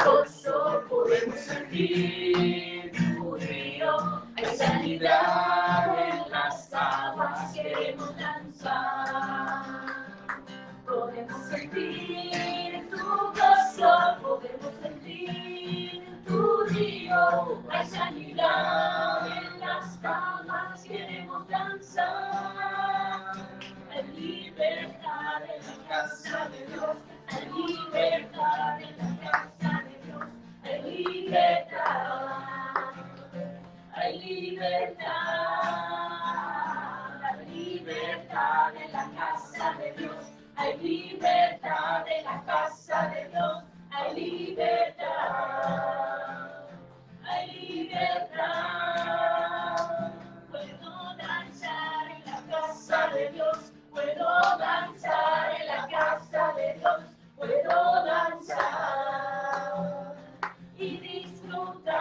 gozo podemos sentir tu río. Hay sanidad en las aguas, queremos danzar. Podemos sentir tu gozo, podemos sentir tu río. Hay sanidad en las aguas, queremos danzar. Hay libertad en la casa de Dios. Hay libertad en la casa de Dios. Hay libertad. Hay libertad. Hay libertad en la casa de Dios. Hay libertad en la casa de Dios. Hay libertad. Hay libertad. Puedo danzar en la casa de Dios. Puedo danzar en la casa de Dios. Puedo danzar y disfrutar.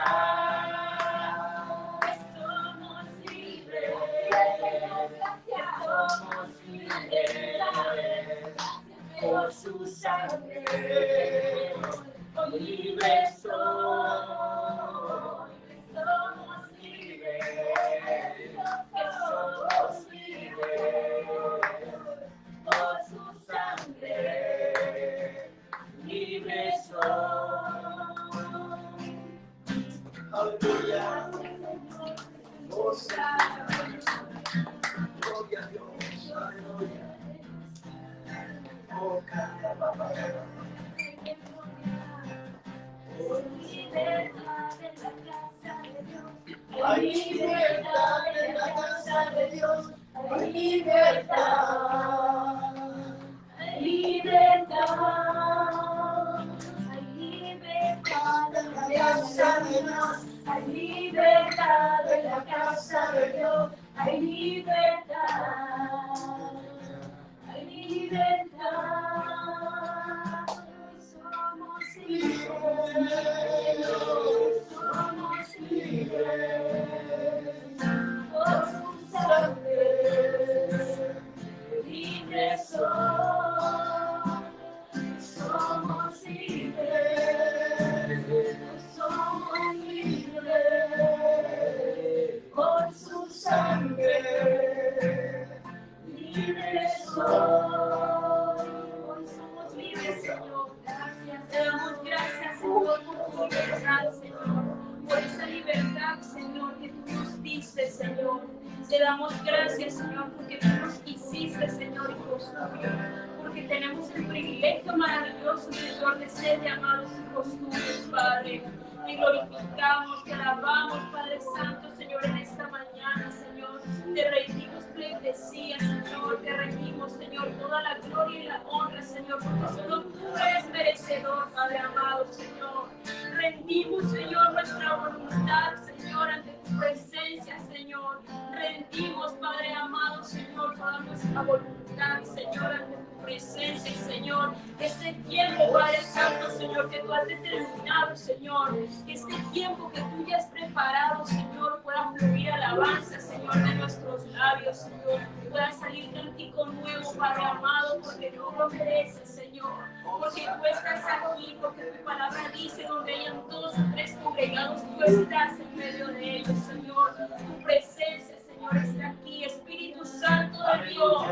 Que somos libres. Que somos libres. Por su sangre. Libres soy. Somos libres. Que somos libres. Por su sangre. Libres soy. Aleluya. Gloria a Dios. Aleluya. Oh, canta, papá. Hay libertad en la casa de Dios. Hay libertad. Hay libertad. Hay libertad en la casa de Dios. Hay libertad en la casa de Dios. Hay libertad. Hay libertad. Somos libres. Somos libres. Por su sangre. Libres somos libres. Somos libres. Por su sangre. Libres soy. Hoy somos libres, Señor. Gracias. Te damos gracias, Señor, por tu libertad, Señor. Por esa libertad, Señor, que tú nos diste, Señor. Te damos gracias, Señor, porque tú nos hiciste, Señor, hijos tuyos. Porque tenemos el privilegio maravilloso, Señor, de ser llamados hijos tuyos, Padre. Te glorificamos, te alabamos, Padre Santo, Señor, en esta mañana, Señor. Te rendimos pleitesía, Señor. Te rendimos, Señor, toda la gloria y la honra, Señor, porque solo tú eres merecedor, Padre amado, Señor. Rendimos, Señor, nuestra voluntad, Señor, ante tu presencia, Señor. Rendimos, Padre amado, Señor, toda nuestra voluntad, Señor, ante tu presencia, Señor. Este tiempo, Padre Santo, Señor, que tú has determinado, Señor. Este tiempo que tú ya has preparado, Señor, pueda fluir alabanza, Señor, de nuestros labios, Señor. Pueda salir cántico nuevo, Padre amado, porque tú lo mereces, Señor. Porque tú estás aquí, porque tu palabra dice, donde hayan 2 o 3 congregados, tú estás en medio de ellos, Señor. Tu presencia, Señor, está aquí. Espíritu Santo de Dios,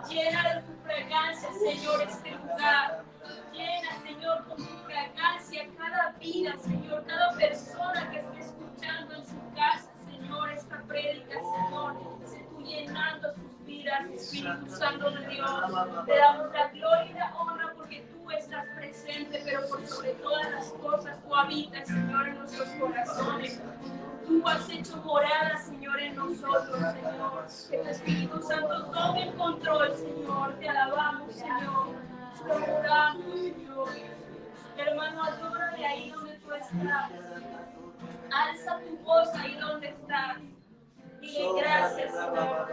llena de tu fragancia, Señor, este lugar. Llena, Señor, con tu fragancia cada vida, Señor, cada persona que esté escuchando en su casa, Señor, esta prédica, Señor. Sé tú llenando sus vidas, Espíritu Santo de Dios. Te damos la gloria y la honra porque tú estás presente, pero por sobre todas las cosas tú habitas, Señor, en nuestros corazones. Tú has hecho morada, Señor, en nosotros, Señor. Que tu Espíritu Santo tome el control, Señor. Te alabamos, Señor. Te adoramos, Señor. Hermano, adora de ahí donde tú estás. Alza tu voz ahí donde estás. Dile gracias, Señor.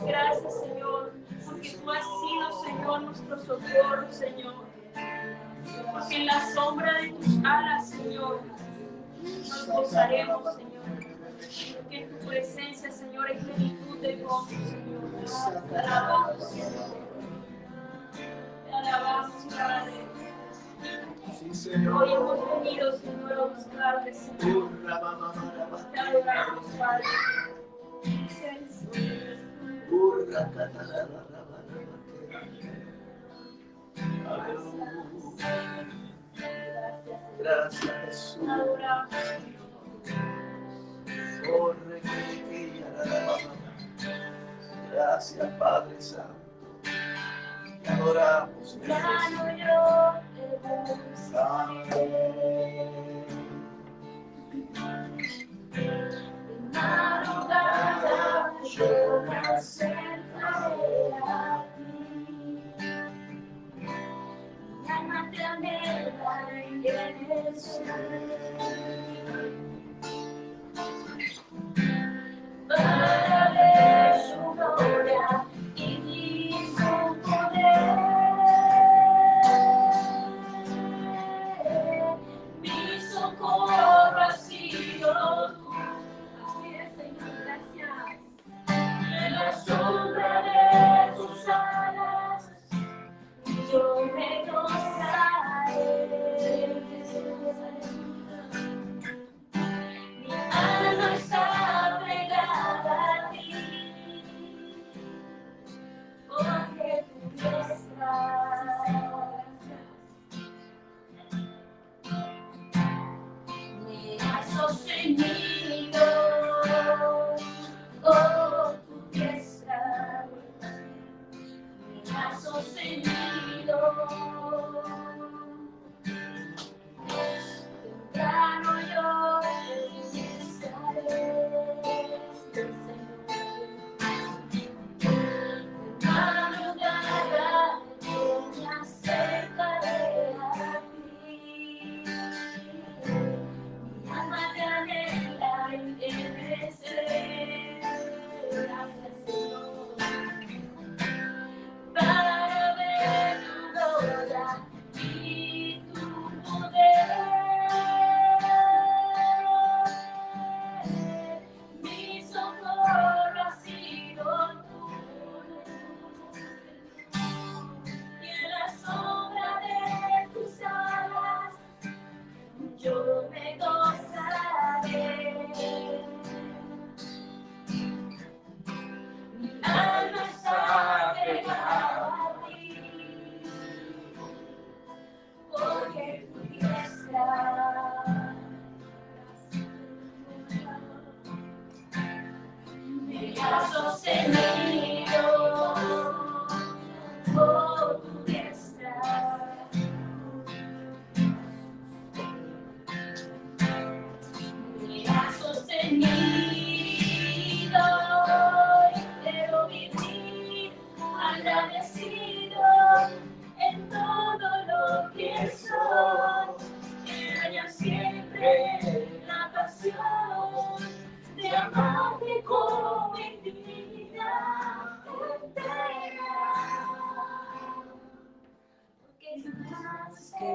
Gracias, Señor. Porque tú has sido, Señor, nuestro socorro, Señor. Porque en la sombra de tus alas, Señor, nos gozaremos, Señor. Porque en tu presencia, Señor, hay plenitud de gozo, Señor. Te alabamos, Señor. Te alabamos, Padre. Hoy hemos venido, Señor, a buscarte, Señor. Te adoramos, Padre. Gracias, Jesús. Gracias, Padre Santo. Te adoramos. Madrugada yo me acercaré a ti. Mi alma te anhela en el cielo. Para ver su gloria y su poder. Mi socorro ha sido tú. Así es, Señor, gracias. En la sombra de tus alas yo me gozaré. Mi alma está pegada a ti, porque tú estás. Me has sostenido, oh, tu diestra. Me has sostenido. Temprano yo estaré, de madrugada yo me acercaré a ti. Mi alma te anhela y te desea. Gracias, Señor, para ver tu gloria y tu poder. Mi socorro ha sido tú, y en la sombra de tus alas yo me gozaré. Mi alma está pegada a ti, porque tu diestra me ha sostenido, oh, tu diestra me ha sostenido, y quiero vivir agradecido en todo lo que soy, que haya siempre la pasión de amarte con mi vida entera, porque es más que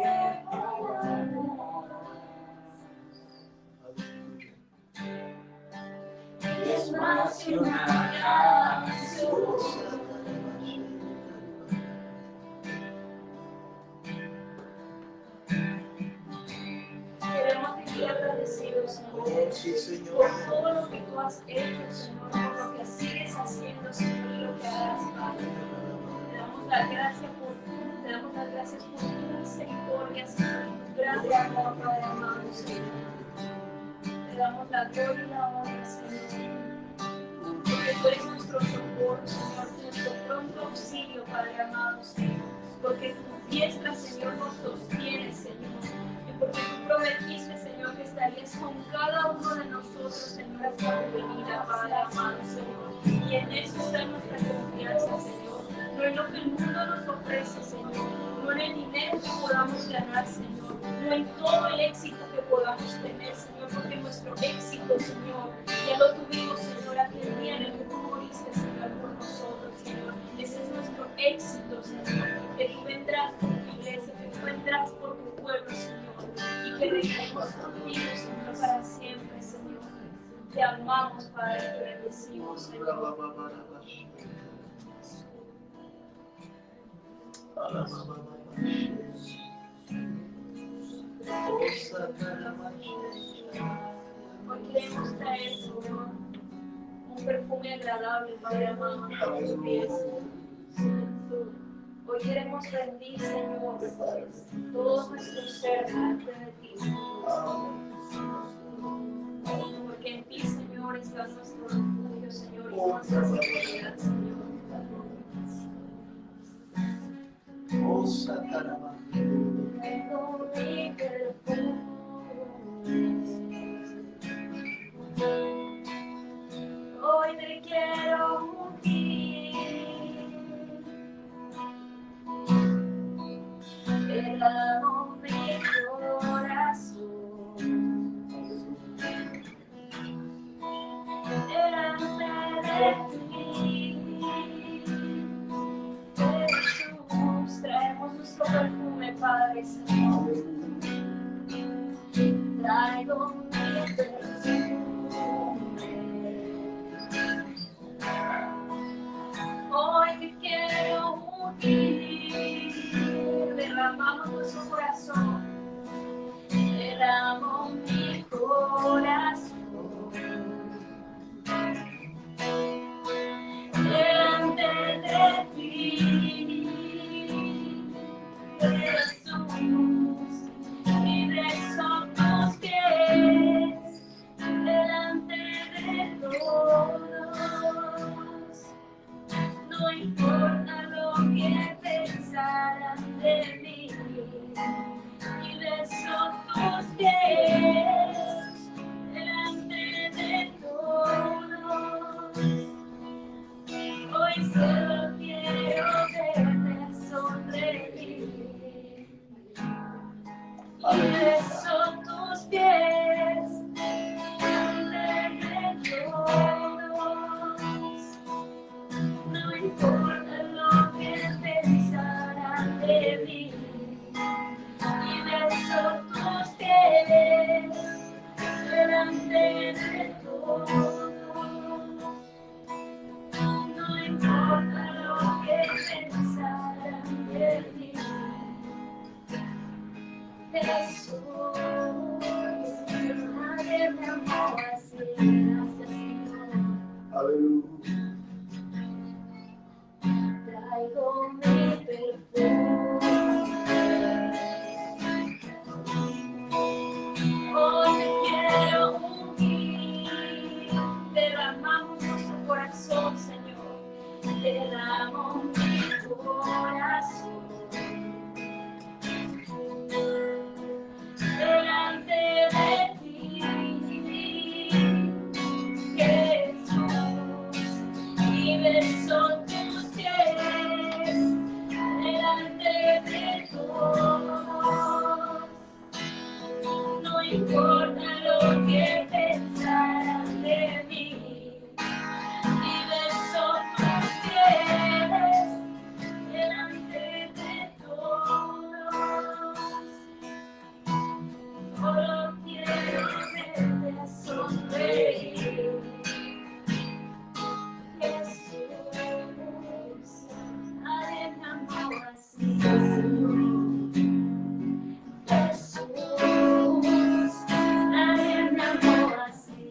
palabras, es más que una canción. Queremos vivir agradecidos, Señor, Sí, Señor. por todo lo que tú has hecho, Señor, por lo que sigues haciendo, Señor, y lo que harás, Padre. Te damos las gracias por tu misericordia, Señor, y tu grande amor, Padre amado, Señor. Te damos la gloria y la honra, Señor, porque tú eres nuestro socorro, Señor, nuestro pronto auxilio, Padre amado, Señor, porque tu diestra, Señor, nos sostiene, Señor, y porque tú prometiste, Señor, que estarías con cada uno de nosotros, Señor, hasta tu venida, Padre amado, Señor, y en eso está nuestra confianza, Señor, no en lo que el mundo nos ofrece, Señor, no en el dinero que podamos ganar, Señor, no en todo el éxito que podamos tener, Señor, porque nuestro éxito, Señor, ya lo tuvimos, Señor, aquel día en el que tú moriste, Señor, por nosotros, Señor. Ese es nuestro éxito, Señor, que tú vendrás por tu iglesia, que tú vendrás por tu pueblo, Señor, y que reinemos contigo, Señor, para siempre, Señor. Te amamos, Padre, te bendecimos, Señor. Hoy queremos traer, Señor, un perfume agradable, Padre amado, a tus pies. Hoy queremos rendir, Señor, todo nuestro ser delante de ti. Porque en ti, Señor, está nuestro refugio, Señor, y nuestra seguridad, Señor. Oh, Satanás. Traigo mi perfume. Hoy te quiero ungir. Derramo mi corazón delante de ti. Jesús, traemos nuestro perfume, Padre Señor. Traigo mi perfume. Hoy te quiero ungir. Derramamos nuestro corazón. Derramo mi corazón delante de ti, Jesús. Libres son tus pies delante de todos. No importa lo que pensarán de mí. Libres son tus pies delante de todos. Hoy solo quiero verte sonreír. Libres son tus pies delante de todos. No importa lo que pensarán de mí. Libres son tus pies delante de todos. No importa lo que pensarán de mí. Jesús, nadie me amó así, gracias Señor. Aleluya. Traigo mi perfume. Hoy te quiero ungir. Derramamos nuestro corazón, Señor. Derramo mi corazón delante de ti, Jesús. Libres son tus pies delante de todos. No importa lo que pensarán de mí. Libres son tus pies delante de todos. Solo quiero verte sonreír. Jesús, nadie me amó así. Jesús, nadie me amó así.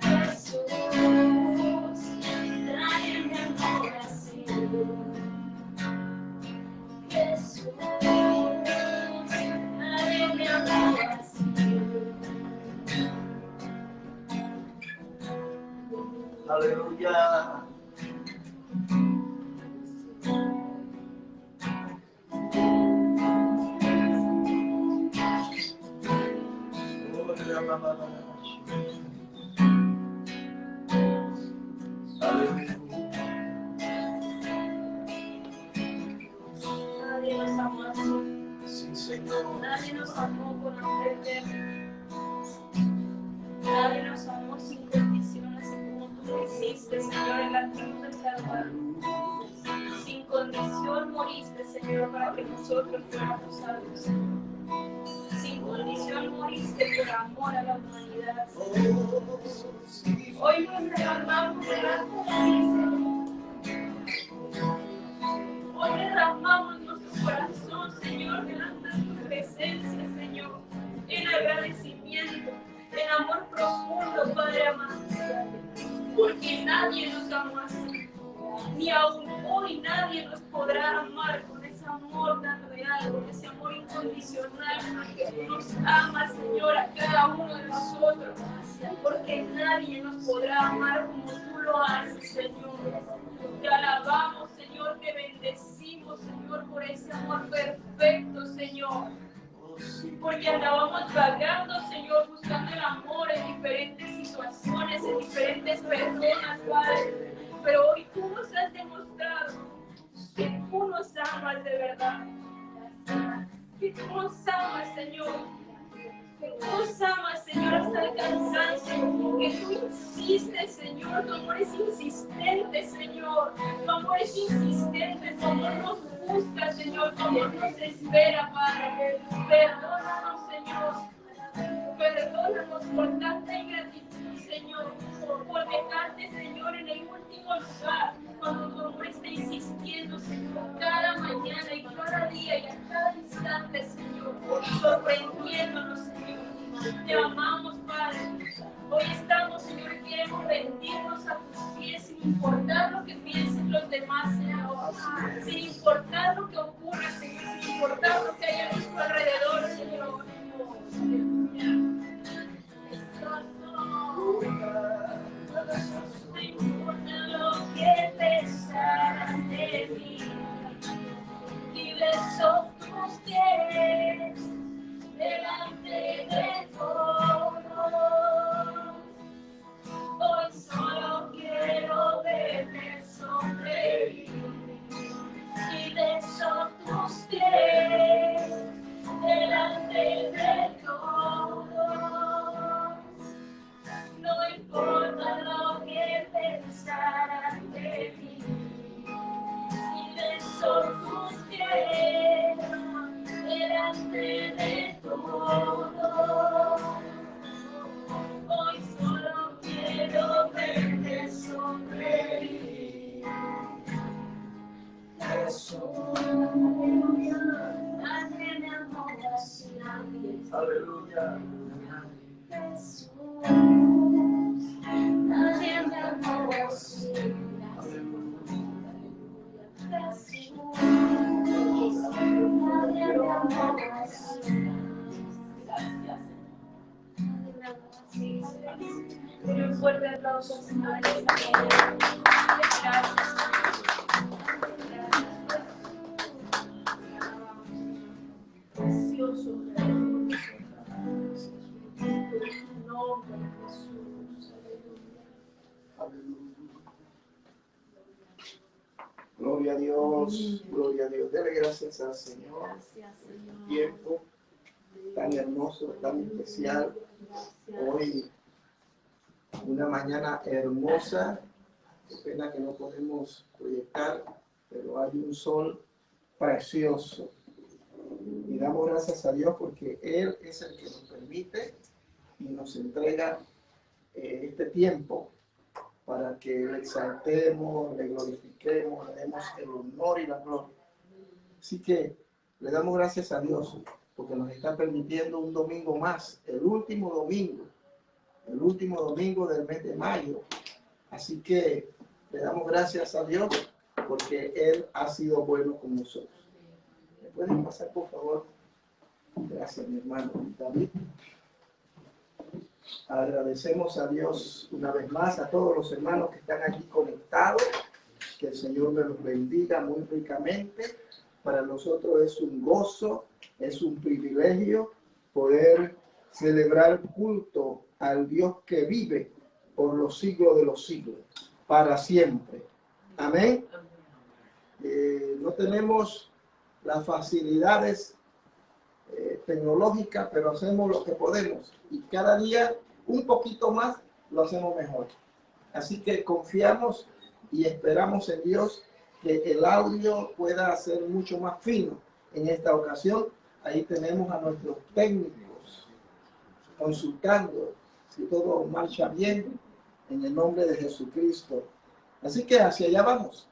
Jesús, nadie me amó así. Jesús, nadie me amó así. Aleluya. Nadie nos amó así. Sí, Señor. Nadie nos amó con amor eterno. Nadie nos amó sin condiciones, como tú lo hiciste, Señor, en la cruz del Calvario. Sin condición moriste, Señor, para que nosotros fuéramos salvos. Sin condición moriste por amor a la humanidad. Hoy nos derramamos delante de ti, Señor. Hoy derramamos nuestro corazón, Señor, delante porque nadie nos ama así. Ni aún hoy nadie nos podrá amar con ese amor tan real, con ese amor incondicional, porque tú nos amas, Señor, a cada uno de nosotros, porque nadie nos podrá amar como tú lo haces, Señor. Te alabamos, Señor, te bendecimos, Señor, por ese amor perfecto, Señor. Porque andábamos vagando, Señor, buscando el amor en diferentes situaciones, en diferentes personas, Padre. Pero hoy tú nos has demostrado que tú nos amas de verdad. Que tú nos amas, Señor. Que tú nos amas, Señor, hasta el cansancio. Que tú insistes, Señor. Tu amor es insistente, Señor. Tu amor es insistente. Tu amor nos busca, Señor. Tu amor nos espera, Padre. Perdónanos, Señor. Perdónanos por tanta ingratitud, Señor. Por dejarte, Señor, en el último lugar. Cuando tu amor está insistiendo, Señor. Cada mañana y cada día y a cada instante, Señor. Sorprendiéndonos, Señor. Te amamos, Padre. Hoy estamos, Señor, y queremos rendirnos a tus pies sin importar lo que piensen los demás, Señor. Sin importar lo que ocurra, Señor. Sin importar lo que haya a nuestro alrededor, Señor. No importa lo que pensaran de mí. Libres son tus pies delante de todos. Hoy solo quiero verte sonreír. Libres son tus pies delante de todos. No importa lo que pensaran de mí. Libres son tus pies delante de todos. Hoy solo quiero verte sonreír. Jesús, nadie me amó así, nadie. Aleluya. Jesús, nadie me amó así. Jesús, nadie me amó así. Un fuerte aplauso, Señor. Precioso, nombre de Jesús. Gloria a Dios, gloria a Dios. Dele gracias al Señor. Gracias, Señor. Tiempo tan hermoso, tan especial. Hoy, una mañana hermosa. Qué pena que no podemos proyectar, pero hay un sol precioso. Y damos gracias a Dios porque Él es el que nos permite y nos entrega este tiempo para que le exaltemos, le glorifiquemos, le demos el honor y la gloria. Así que le damos gracias a Dios porque nos está permitiendo un domingo más, el último domingo del mes de mayo. Así que le damos gracias a Dios porque Él ha sido bueno con nosotros. ¿Me pueden pasar, por favor? Gracias, mi hermano David. Agradecemos a Dios una vez más, a todos los hermanos que están aquí conectados. Que el Señor me los bendiga muy ricamente. Para nosotros es un gozo, es un privilegio poder celebrar culto al Dios que vive por los siglos de los siglos, para siempre. Amén. No tenemos las facilidades tecnológicas, pero hacemos lo que podemos y cada día un poquito más lo hacemos mejor. Así que confiamos y esperamos en Dios que el audio pueda ser mucho más fino en esta ocasión. Ahí tenemos a nuestros técnicos consultando si todo marcha bien en el nombre de Jesucristo. Así que hacia allá vamos,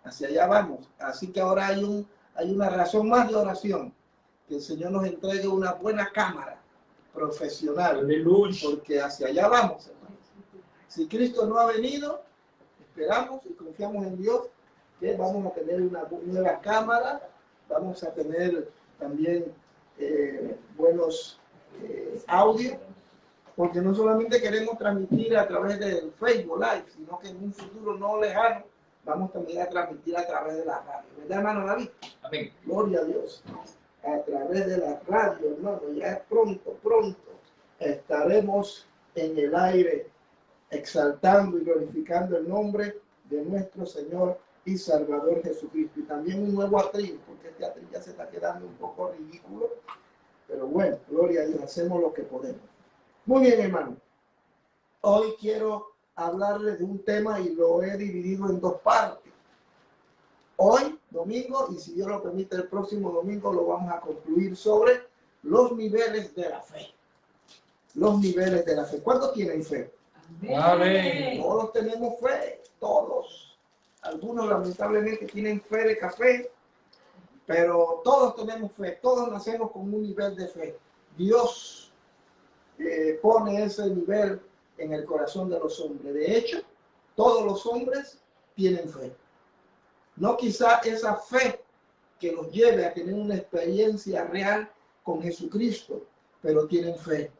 hacia allá vamos. Así que ahora hay una razón más de oración, que el Señor nos entregue una buena cámara profesional. Aleluya. Porque hacia allá vamos, hermano. Si Cristo no ha venido, esperamos y confiamos en Dios que vamos a tener una nueva cámara, vamos a tener también buenos audios, porque no solamente queremos transmitir a través del Facebook Live, sino que en un futuro no lejano vamos también a transmitir a través de la radio. ¿Verdad, hermano David? Amén. Gloria a Dios. A través de la radio, hermano, ya pronto estaremos en el aire exaltando y glorificando el nombre de nuestro Señor y Salvador Jesucristo. Y también un nuevo atril, porque este atril ya se está quedando un poco ridículo, pero bueno, gloria a Dios, hacemos lo que podemos. Muy bien, hermano. Hoy quiero hablarles de un tema y lo he dividido en dos partes. Hoy, domingo, y si Dios lo permite, el próximo domingo lo vamos a concluir sobre los niveles de la fe. Los niveles de la fe. ¿Cuántos tienen fe? Amén. Todos tenemos fe, todos. Algunos lamentablemente tienen fe de café, pero todos tenemos fe, todos nacemos con un nivel de fe. Dios pone ese nivel en el corazón de los hombres. De hecho, todos los hombres tienen fe. No quizá esa fe que los lleve a tener una experiencia real con Jesucristo, pero tienen fe.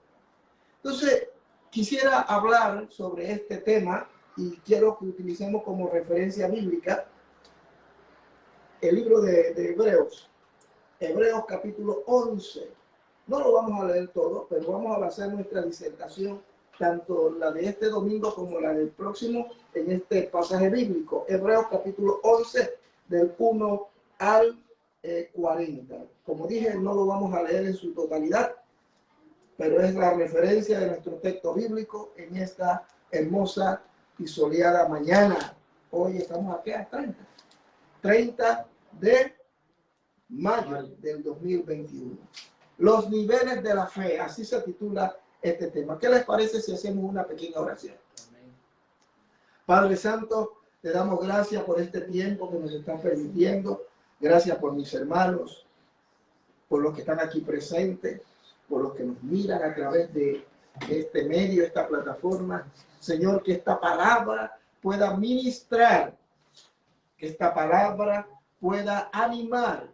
Entonces, quisiera hablar sobre este tema y quiero que utilicemos como referencia bíblica el libro de Hebreos, Hebreos capítulo 11. No lo vamos a leer todo, pero vamos a basar nuestra disertación, tanto la de este domingo como la del próximo, en este pasaje bíblico. Hebreos capítulo 11, del 1 al 40. Como dije, no lo vamos a leer en su totalidad, pero es la referencia de nuestro texto bíblico en esta hermosa y soleada mañana. Hoy estamos aquí a 30 de mayo del 2021. Los niveles de la fe, así se titula este tema. ¿Qué les parece si hacemos una pequeña oración? Padre Santo, te damos gracias por este tiempo que nos están permitiendo. Gracias por mis hermanos, por los que están aquí presentes, por los que nos miran a través de este medio, esta plataforma. Señor, que esta palabra pueda ministrar, que esta palabra pueda animar,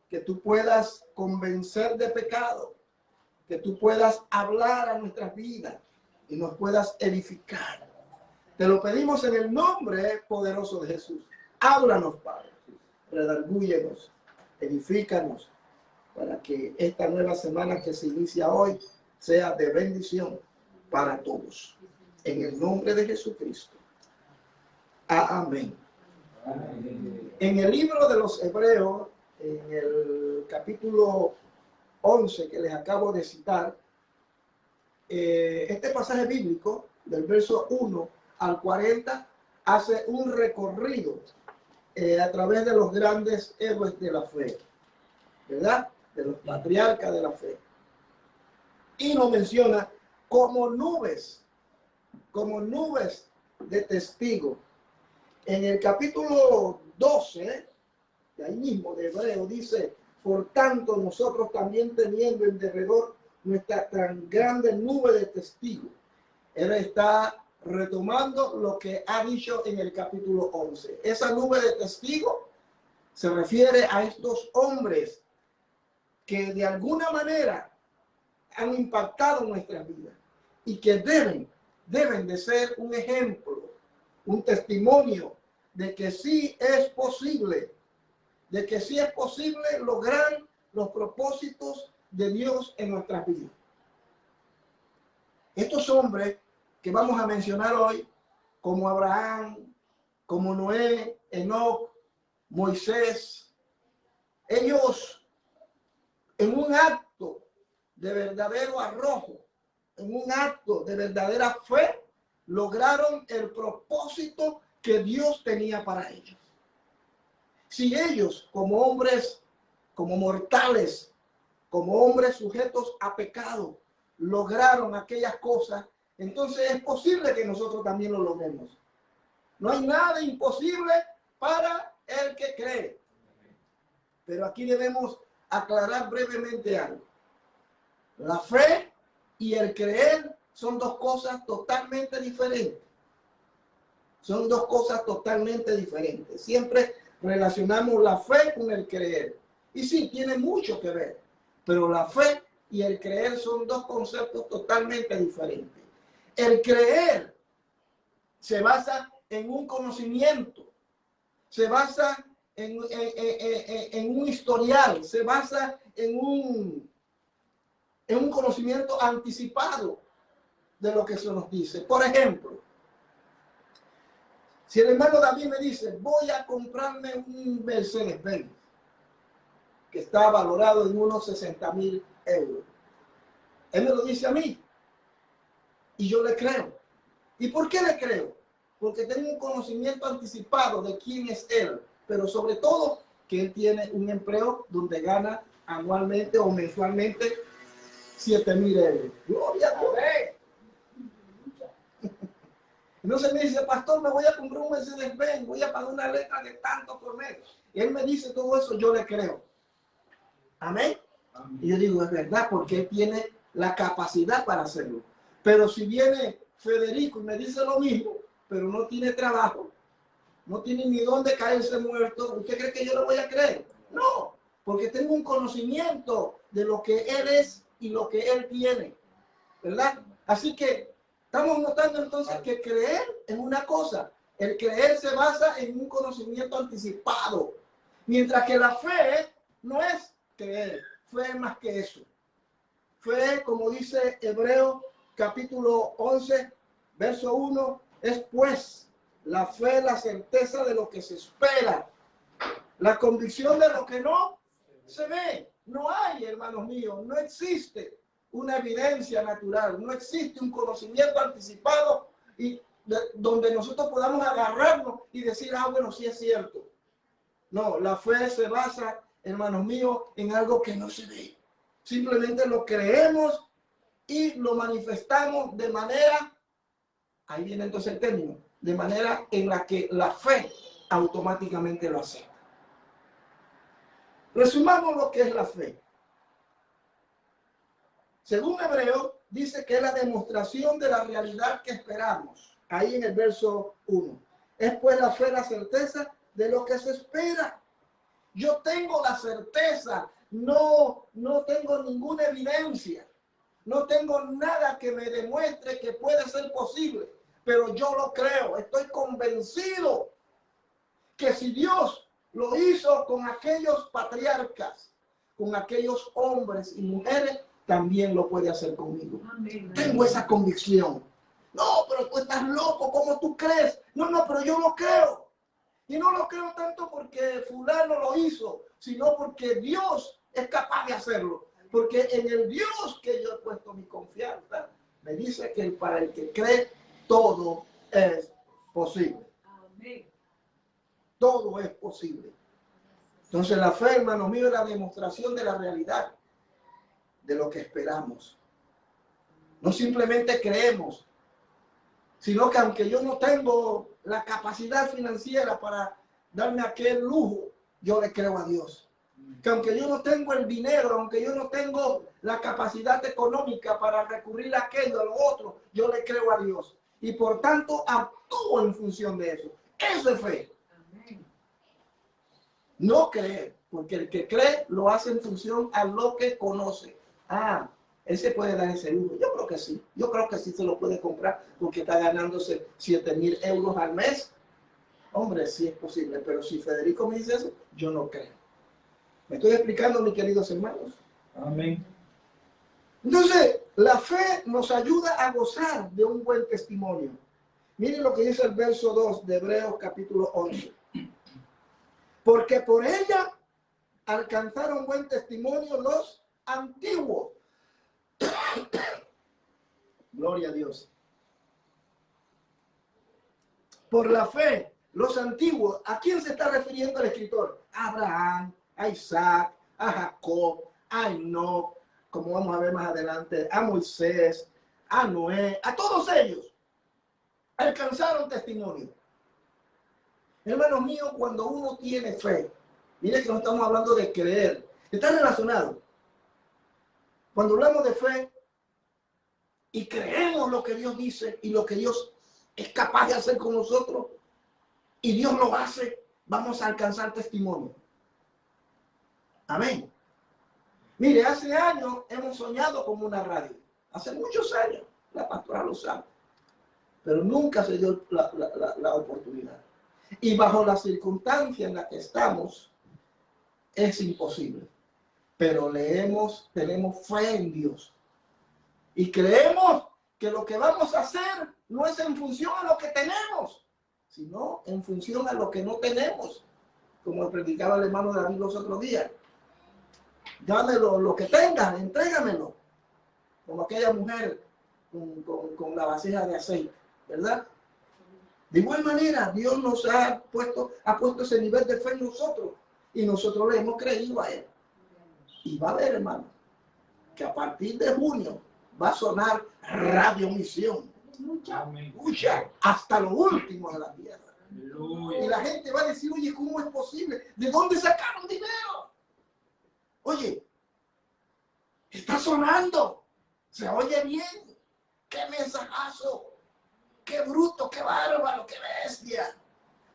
que tú puedas convencer de pecado, que tú puedas hablar a nuestras vidas y nos puedas edificar. Te lo pedimos en el nombre poderoso de Jesús. Háblanos, Padre. Redargúyenos, edifícanos, para que esta nueva semana que se inicia hoy sea de bendición para todos. En el nombre de Jesucristo. Amén. En el libro de los Hebreos, en el capítulo 11 que les acabo de citar, este pasaje bíblico, del verso 1 al 40, hace un recorrido a través de los grandes héroes de la fe, ¿verdad? De los patriarcas de la fe. Y nos menciona como nubes de testigos. En el capítulo 12, de ahí mismo de Hebreo, dice: por tanto, nosotros también teniendo en derredor nuestra tan grande nube de testigos. Él está retomando lo que ha dicho en el capítulo 11. Esa nube de testigos se refiere a estos hombres que de alguna manera han impactado nuestras vidas y que deben de ser un ejemplo, un testimonio de que sí es posible, lograr los propósitos de Dios en nuestras vidas. Estos hombres que vamos a mencionar hoy, como Abraham, como Noé, Enoc, Moisés, ellos en un acto de verdadero arrojo, en un acto de verdadera fe, lograron el propósito que Dios tenía para ellos. Si ellos, como hombres, como mortales, como hombres sujetos a pecado, lograron aquellas cosas, entonces es posible que nosotros también lo logremos. No hay nada imposible para el que cree. Pero aquí debemos aclarar brevemente algo. La fe y el creer son dos cosas totalmente diferentes. Son dos cosas totalmente diferentes. Siempre relacionamos la fe con el creer. Y sí, tiene mucho que ver. Pero la fe y el creer son dos conceptos totalmente diferentes. El creer se basa en un conocimiento, se basa en un historial, se basa en un conocimiento anticipado de lo que se nos dice. Por ejemplo, si el hermano David me dice, voy a comprarme un Mercedes-Benz, que está valorado en unos 60,000 euros. Él me lo dice a mí y yo le creo. ¿Y por qué le creo? Porque tengo un conocimiento anticipado de quién es él, pero sobre todo que él tiene un empleo donde gana anualmente o mensualmente 7,000 euros. ¡Gloria a Dios! Entonces me dice, pastor, me voy a comprar un Mercedes-Benz, voy a pagar una letra de tanto por mes. Y él me dice todo eso, yo le creo. Amén. Y yo digo, es verdad, porque él tiene la capacidad para hacerlo. Pero si viene Federico y me dice lo mismo, pero no tiene trabajo, no tiene ni dónde caerse muerto, ¿usted cree que yo le voy a creer? No, porque tengo un conocimiento de lo que él es y lo que él tiene, ¿verdad? Así que estamos notando entonces que creer es una cosa. El creer se basa en un conocimiento anticipado, mientras que la fe no es creer, fe es más que eso. Fe, como dice Hebreos capítulo 11, verso 1, es pues la fe, la certeza de lo que se espera, la convicción de lo que no se ve. No hay, hermanos míos, no existe una evidencia natural, no existe un conocimiento anticipado y donde nosotros podamos agarrarnos y decir, ah, bueno, sí es cierto. No, la fe se basa, hermanos míos, en algo que no se ve. Simplemente lo creemos y lo manifestamos de manera, ahí viene entonces el término, de manera en la que la fe automáticamente lo acepta. Resumamos lo que es la fe. Según Hebreo, dice que es la demostración de la realidad que esperamos. Ahí en el verso 1. Es pues la fe, la certeza de lo que se espera. Yo tengo la certeza, no tengo ninguna evidencia, no tengo nada que me demuestre que puede ser posible, pero yo lo creo, estoy convencido que si Dios lo hizo con aquellos patriarcas, con aquellos hombres y mujeres, también lo puede hacer conmigo. Amén. Tengo esa convicción. No, pero tú estás loco, ¿cómo tú crees? No, pero yo lo creo. Y no lo creo tanto porque fulano lo hizo, sino porque Dios es capaz de hacerlo. Porque en el Dios que yo he puesto mi confianza, me dice que para el que cree, todo es posible. Amén. Todo es posible. Entonces la fe, hermanos míos, es la demostración de la realidad, de lo que esperamos. No simplemente creemos, sino que aunque yo no tengo la capacidad financiera para darme aquel lujo, yo le creo a Dios. Que aunque yo no tengo el dinero, aunque yo no tengo la capacidad económica para recurrir a aquello, a lo otro, yo le creo a Dios. Y por tanto, actúo en función de eso. Eso es fe. No creer, porque el que cree lo hace en función a lo que conoce. Ah, él se puede dar ese lujo. Yo creo que sí. Yo creo que sí se lo puede comprar porque está ganándose 7,000 euros al mes. Hombre, sí es posible. Pero si Federico me dice eso, yo no creo. ¿Me estoy explicando, mis queridos hermanos? Amén. Entonces, la fe nos ayuda a gozar de un buen testimonio. Miren lo que dice el verso 2 de Hebreos capítulo 11. Porque por ella alcanzaron buen testimonio los antiguos. Gloria a Dios. Por la fe, los antiguos, ¿a quién se está refiriendo el escritor? A Abraham, a Isaac, a Jacob, a Enoc, como vamos a ver más adelante, a Moisés, a Noé, a todos ellos alcanzaron testimonio. Hermanos míos, cuando uno tiene fe, mire que no estamos hablando de creer, está relacionado. Cuando hablamos de fe, y creemos lo que Dios dice y lo que Dios es capaz de hacer con nosotros, y Dios lo hace, vamos a alcanzar testimonio. Amén. Mire, hace años hemos soñado con una radio. Hace muchos años, la pastora lo sabe. Pero nunca se dio la oportunidad. Y bajo la circunstancia en la que estamos, es imposible. Pero tenemos fe en Dios. Y creemos que lo que vamos a hacer no es en función a lo que tenemos, sino en función a lo que no tenemos. Como predicaba el hermano David los otros días. Dámelo lo que tengas, entrégamelo. Como aquella mujer con la vasija de aceite, ¿verdad? De igual manera, Dios nos ha puesto ese nivel de fe en nosotros. Y nosotros le hemos creído a Él. Y va a ver, hermano, que a partir de junio va a sonar Radio Misión. Escucha, hasta lo último de la tierra. Y la gente va a decir, oye, ¿cómo es posible? ¿De dónde sacaron dinero? Oye, está sonando. Se oye bien. ¡Qué mensajazo! ¡Qué bruto! ¡Qué bárbaro! ¡Qué bestia!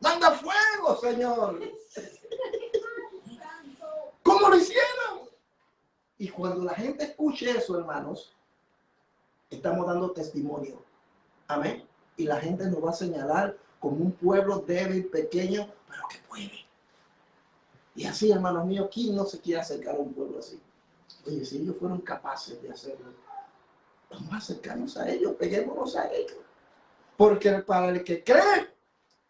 ¡Manda fuego, Señor! ¿Cómo lo hicieron? Y cuando la gente escuche eso, hermanos, estamos dando testimonio. Amén. Y la gente nos va a señalar como un pueblo débil, pequeño, pero que puede. Y así, hermanos míos, ¿quién no se quiere acercar a un pueblo así? Oye, si ellos fueron capaces de hacerlo, vamos a acercarnos a ellos, peguémonos a ellos. Porque para el que cree,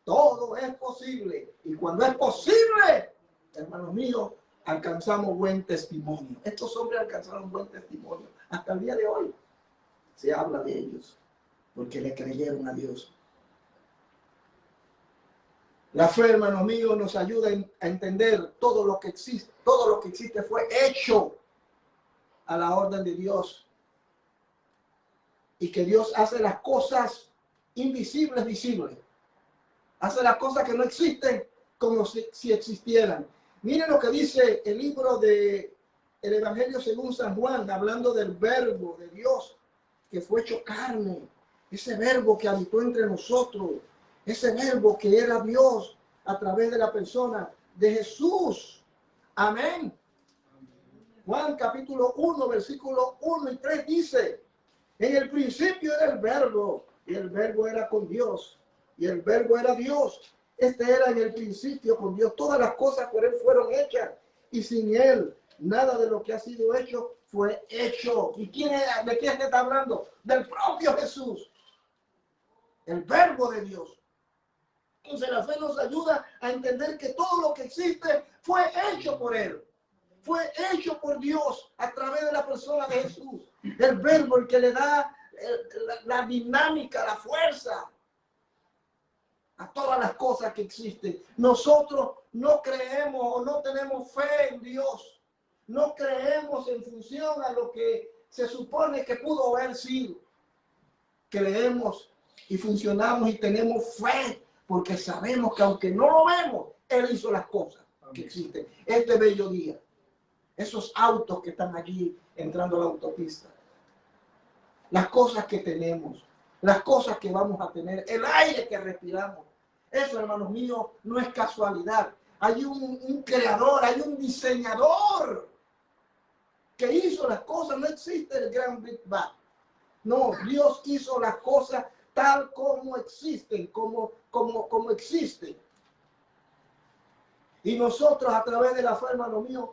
todo es posible. Y cuando es posible, hermanos míos, alcanzamos buen testimonio. Estos hombres alcanzaron buen testimonio. Hasta el día de hoy se habla de ellos, porque le creyeron a Dios. La fe, hermanos míos, nos ayuda a entender todo lo que existe. Todo lo que existe fue hecho a la orden de Dios. Y que Dios hace las cosas invisibles visibles. Hace las cosas que no existen como si existieran. Miren lo que dice el libro de el Evangelio según San Juan, hablando del verbo de Dios que fue hecho carne. Ese verbo que habitó entre nosotros. Ese verbo que era Dios a través de la persona de Jesús. Amén. Juan capítulo 1, versículo 1 y 3 dice: en el principio era el verbo, y el verbo era con Dios, y el verbo era Dios. Este era en el principio con Dios. Todas las cosas por Él fueron hechas, y sin Él nada de lo que ha sido hecho fue hecho. ¿Y de quién está hablando? Del propio Jesús, el verbo de Dios. Entonces la fe nos ayuda a entender que todo lo que existe fue hecho por Él. Fue hecho por Dios a través de la persona de Jesús. El verbo, el que le da la dinámica, la fuerza a todas las cosas que existen. Nosotros no creemos o no tenemos fe en Dios. No creemos en función a lo que se supone que pudo haber sido. Creemos y funcionamos y tenemos fe porque sabemos que aunque no lo vemos, Él hizo las cosas que existen. Este bello día. Esos autos que están allí entrando a la autopista. Las cosas que tenemos. Las cosas que vamos a tener. El aire que respiramos. Eso, hermanos míos, no es casualidad. Hay un creador, hay un diseñador que hizo las cosas. No existe el gran Big Bang. No, Dios hizo las cosas tal como existen, como existen. Y nosotros a través de la fe, hermanos míos,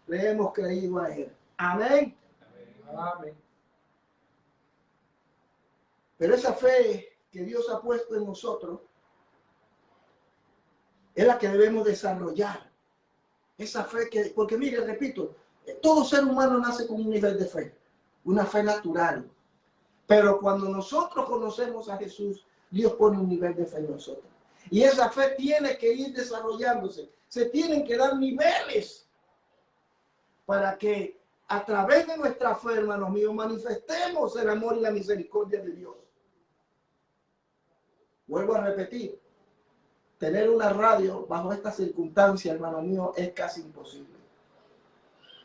le hemos creído a Él. Amén. Amén. Pero esa fe que Dios ha puesto en nosotros es la que debemos desarrollar. Esa fe que, porque mire, repito, todo ser humano nace con un nivel de fe, una fe natural. Pero cuando nosotros conocemos a Jesús, Dios pone un nivel de fe en nosotros. Y esa fe tiene que ir desarrollándose. Se tienen que dar niveles para que a través de nuestra fe, hermanos míos, manifestemos el amor y la misericordia de Dios. Vuelvo a repetir, tener una radio bajo esta circunstancia, hermano mío, es casi imposible.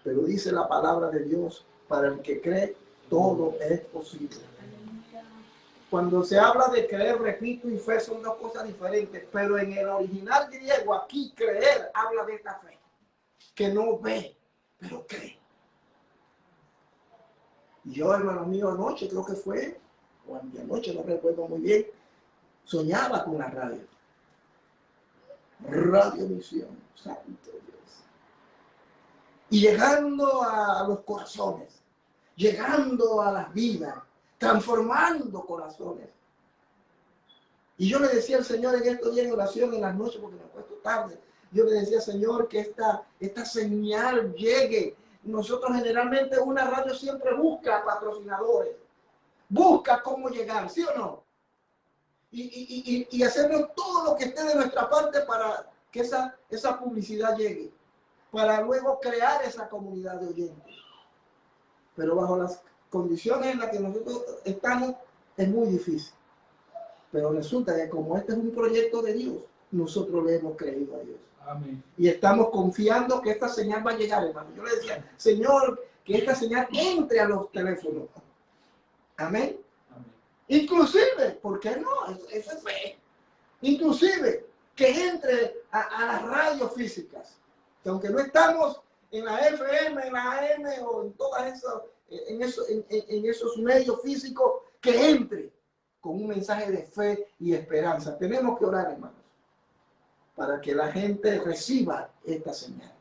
Pero dice la palabra de Dios, para el que cree, todo es posible. Cuando se habla de creer, repito, y fe son dos cosas diferentes, pero en el original griego aquí creer habla de esta fe, que no ve, pero cree. Y yo, hermano mío, anoche creo que fue, o anoche no recuerdo muy bien, soñaba con la radio. Radio Misión, santo Dios. Y llegando a los corazones, llegando a las vidas, transformando corazones. Y yo le decía al Señor en estos días en oración, en las noches, porque me acuesto tarde, yo le decía, Señor, que esta señal llegue. Nosotros generalmente una radio siempre busca patrocinadores, busca cómo llegar, ¿sí o no? Y hacemos todo lo que esté de nuestra parte para que esa publicidad llegue, para luego crear esa comunidad de oyentes. Pero bajo las condiciones en las que nosotros estamos, es muy difícil. Pero resulta que como este es un proyecto de Dios, nosotros le hemos creído a Dios. Amén. Y estamos confiando que esta señal va a llegar, hermano. Yo le decía, Señor, que esta señal entre a los teléfonos. Amén. Amén. Inclusive, ¿por qué no? Eso es fe. Inclusive, que entre a las radios físicas. Que aunque no estamos en la FM, en la AM o en todas esas, en esos medios físicos, que entre con un mensaje de fe y esperanza. Tenemos que orar, hermanos, para que la gente reciba esta señal.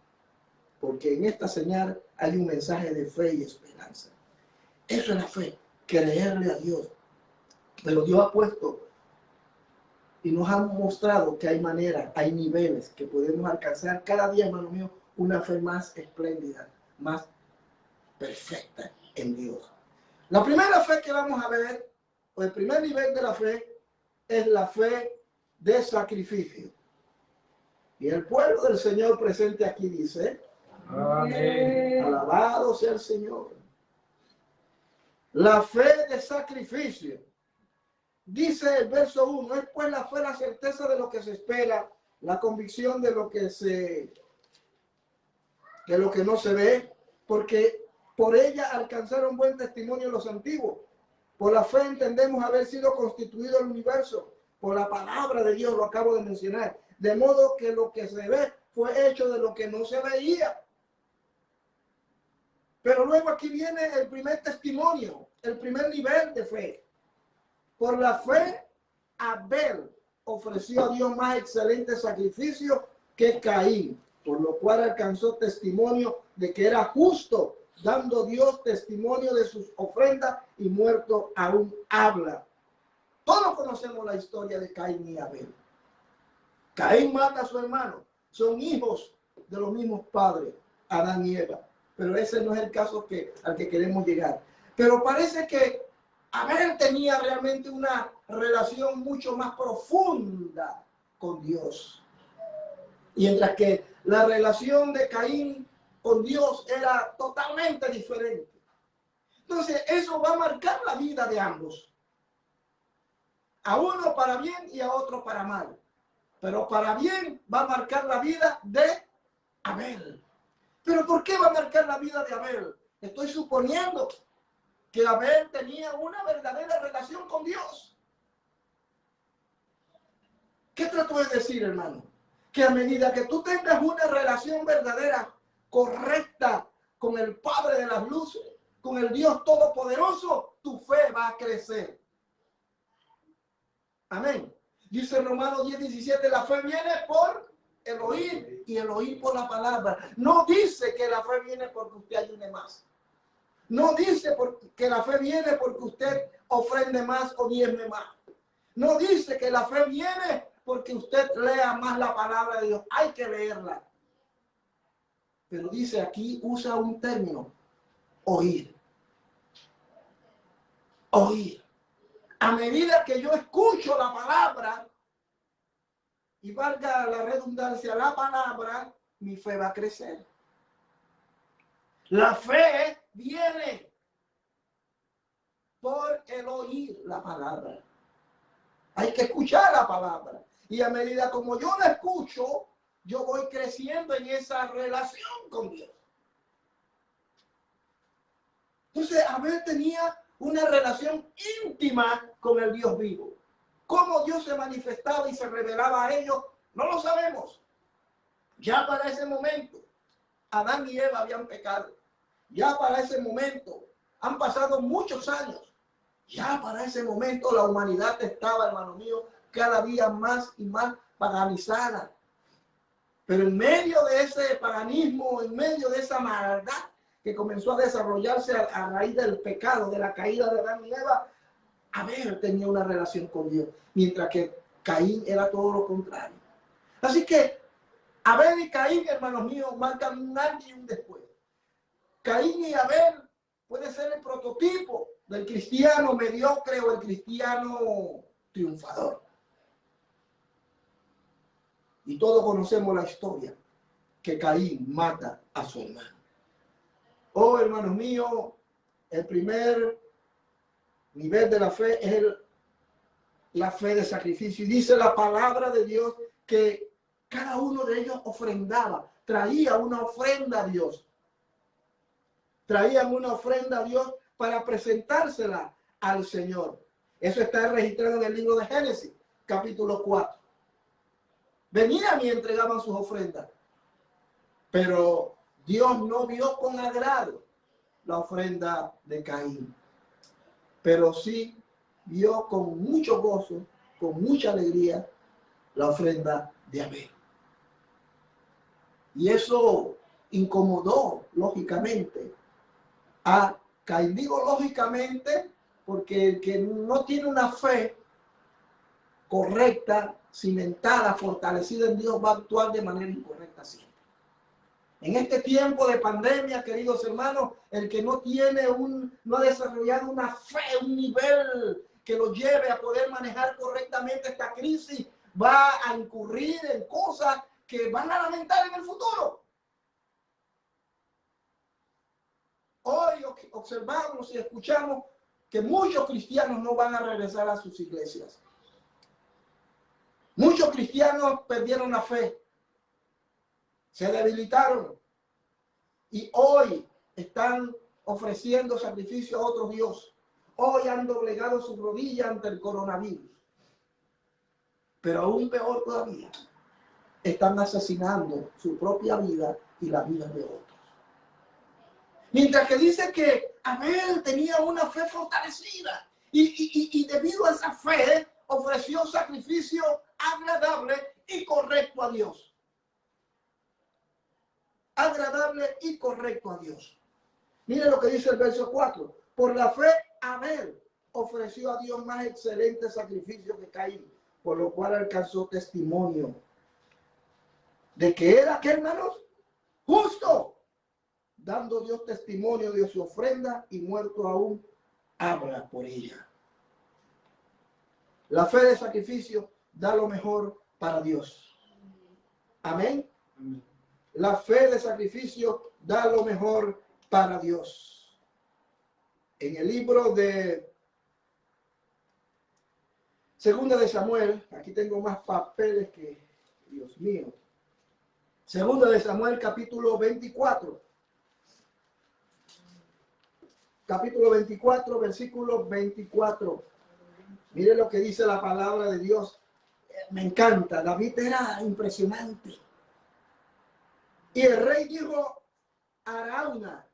Porque en esta señal hay un mensaje de fe y esperanza. Eso es la fe, creerle a Dios. Pero Dios ha puesto y nos ha mostrado que hay maneras, hay niveles que podemos alcanzar cada día, hermano mío, una fe más espléndida, más perfecta en Dios. La primera fe que vamos a ver, o el primer nivel de la fe, es la fe de sacrificio. Y el pueblo del Señor presente aquí dice, Amén. alabado sea el Señor. La fe de sacrificio. Dice el verso 1, es pues la fe la certeza de lo que se espera, la convicción de lo que no se ve, porque por ella alcanzaron buen testimonio los antiguos. Por la fe entendemos haber sido constituido el universo, por la palabra de Dios, lo acabo de mencionar, de modo que lo que se ve fue hecho de lo que no se veía. Pero luego aquí viene el primer testimonio, el primer nivel de fe. Por la fe, Abel ofreció a Dios más excelente sacrificio que Caín, por lo cual alcanzó testimonio de que era justo, dando Dios testimonio de sus ofrendas y muerto aún habla. Todos conocemos la historia de Caín y Abel. Caín mata a su hermano, son hijos de los mismos padres, Adán y Eva, pero ese no es el caso al que queremos llegar. Pero parece que Abel tenía realmente una relación mucho más profunda con Dios. Mientras que la relación de Caín con Dios era totalmente diferente. Entonces, eso va a marcar la vida de ambos. A uno para bien y a otro para mal. Pero para bien va a marcar la vida de Abel. ¿Pero por qué va a marcar la vida de Abel? Estoy suponiendo que Abel tenía una verdadera relación con Dios. ¿Qué trato de decir, hermano? Que a medida que tú tengas una relación verdadera, correcta, con el Padre de las luces, con el Dios Todopoderoso, tu fe va a crecer. Amén. Dice Romanos 10:17, la fe viene por el oír y el oír por la palabra. No dice que la fe viene porque usted ayune más. No dice que la fe viene porque usted ofrende más o diezme más. No dice que la fe viene porque usted lea más la palabra de Dios. Hay que leerla. Pero dice aquí, usa un término, oír. Oír. A medida que yo escucho la palabra, y valga la redundancia, la palabra, mi fe va a crecer. La fe viene por el oír la palabra. Hay que escuchar la palabra. Y a medida como yo la escucho, yo voy creciendo en esa relación con Dios. Entonces, Abel tenía una relación íntima con el Dios vivo. ¿Cómo Dios se manifestaba y se revelaba a ellos? No lo sabemos. Ya para ese momento, Adán y Eva habían pecado. Ya para ese momento, han pasado muchos años. Ya para ese momento la humanidad estaba, hermano mío, cada día más y más paganizada. Pero en medio de ese paganismo, en medio de esa maldad que comenzó a desarrollarse a raíz del pecado, de la caída de Adán y Eva, Abel tenía una relación con Dios, mientras que Caín era todo lo contrario. Así que Abel y Caín, hermanos míos, marcan un antes y un después. Caín y Abel puede ser el prototipo del cristiano mediocre o el cristiano triunfador. Y todos conocemos la historia que Caín mata a su hermano. Oh, hermanos míos, el primer nivel de la fe es la fe de sacrificio. Y dice la palabra de Dios que cada uno de ellos ofrendaba, traía una ofrenda a Dios. Traían una ofrenda a Dios para presentársela al Señor. Eso está registrado en el libro de Génesis, capítulo 4. Venían y entregaban sus ofrendas. Pero Dios no vio con agrado la ofrenda de Caín. Pero sí vio con mucho gozo, con mucha alegría, la ofrenda de Abel. Y eso incomodó, lógicamente, a Caín. Digo lógicamente porque el que no tiene una fe correcta, cimentada, fortalecida en Dios, va a actuar de manera incorrecta siempre. En este tiempo de pandemia, queridos hermanos, el que no ha desarrollado una fe, un nivel que lo lleve a poder manejar correctamente esta crisis, va a incurrir en cosas que van a lamentar en el futuro. Hoy observamos y escuchamos que muchos cristianos no van a regresar a sus iglesias. Muchos cristianos perdieron la fe, se debilitaron y hoy están ofreciendo sacrificio a otros dioses. Hoy han doblegado sus rodillas ante el coronavirus. Pero aún peor todavía, están asesinando su propia vida y la vida de otros. Mientras que dice que Abel tenía una fe fortalecida y debido a esa fe ofreció sacrificio agradable y correcto a Dios. Agradable y correcto a Dios. Mire lo que dice el verso 4. Por la fe Abel ofreció a Dios más excelente sacrificio que Caín, por lo cual alcanzó testimonio de que era, ¿qué, hermanos? Justo, dando Dios testimonio de su ofrenda y muerto aún habla por ella. La fe de sacrificio da lo mejor para Dios. Amén. Amén. La fe de sacrificio da lo mejor para Dios. En el libro de Segunda de Samuel, aquí tengo más papeles que, Dios mío. Segunda de Samuel, capítulo 24. Capítulo 24, versículo 24. Mire lo que dice la palabra de Dios. Me encanta. David era impresionante. Y el rey dijo a Arauna,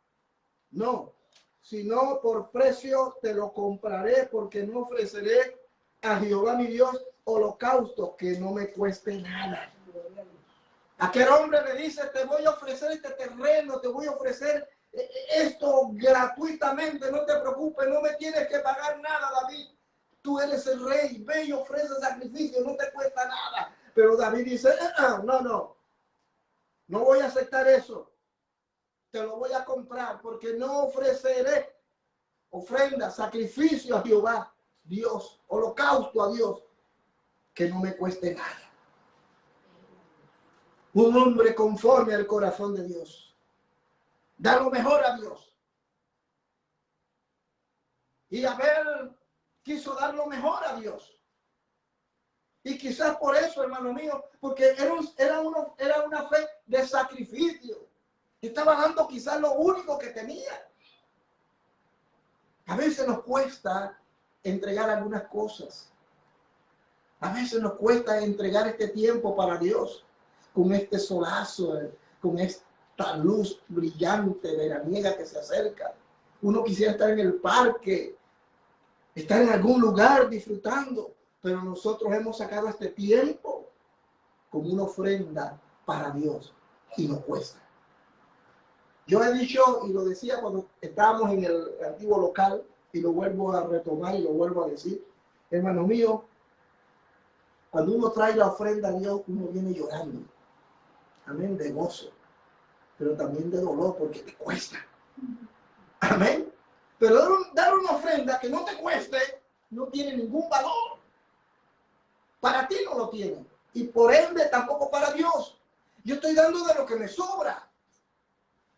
no, sino por precio te lo compraré, porque no ofreceré a Jehová mi Dios holocausto que no me cueste nada. Aquel hombre le dice, te voy a ofrecer este terreno, te voy a ofrecer esto gratuitamente, no te preocupes, no me tienes que pagar nada, David. Tú eres el rey, ve y ofrece sacrificio, no te cuesta nada. Pero David dice, no voy a aceptar eso. Te lo voy a comprar porque no ofreceré ofrenda, sacrificio a Jehová, Dios, holocausto a Dios, que no me cueste nada. Un hombre conforme al corazón de Dios. Da lo mejor a Dios. Y Abel quiso dar lo mejor a Dios. Y quizás por eso, hermano mío, porque era una fe de sacrificio. Estaba dando quizás lo único que tenía. A veces nos cuesta entregar algunas cosas. A veces nos cuesta entregar este tiempo para Dios, con este solazo, con esta luz brillante veraniega que se acerca. Uno quisiera estar en el parque, estar en algún lugar disfrutando, pero nosotros hemos sacado este tiempo como una ofrenda para Dios y nos cuesta. Yo he dicho y lo decía cuando estábamos en el antiguo local y lo vuelvo a retomar y lo vuelvo a decir, hermano mío, cuando uno trae la ofrenda a Dios, uno viene llorando, amén, de gozo, pero también de dolor porque te cuesta, amén. Pero dar una ofrenda que no te cueste no tiene ningún valor. Para ti no lo tiene. Y por ende tampoco para Dios. Yo estoy dando de lo que me sobra.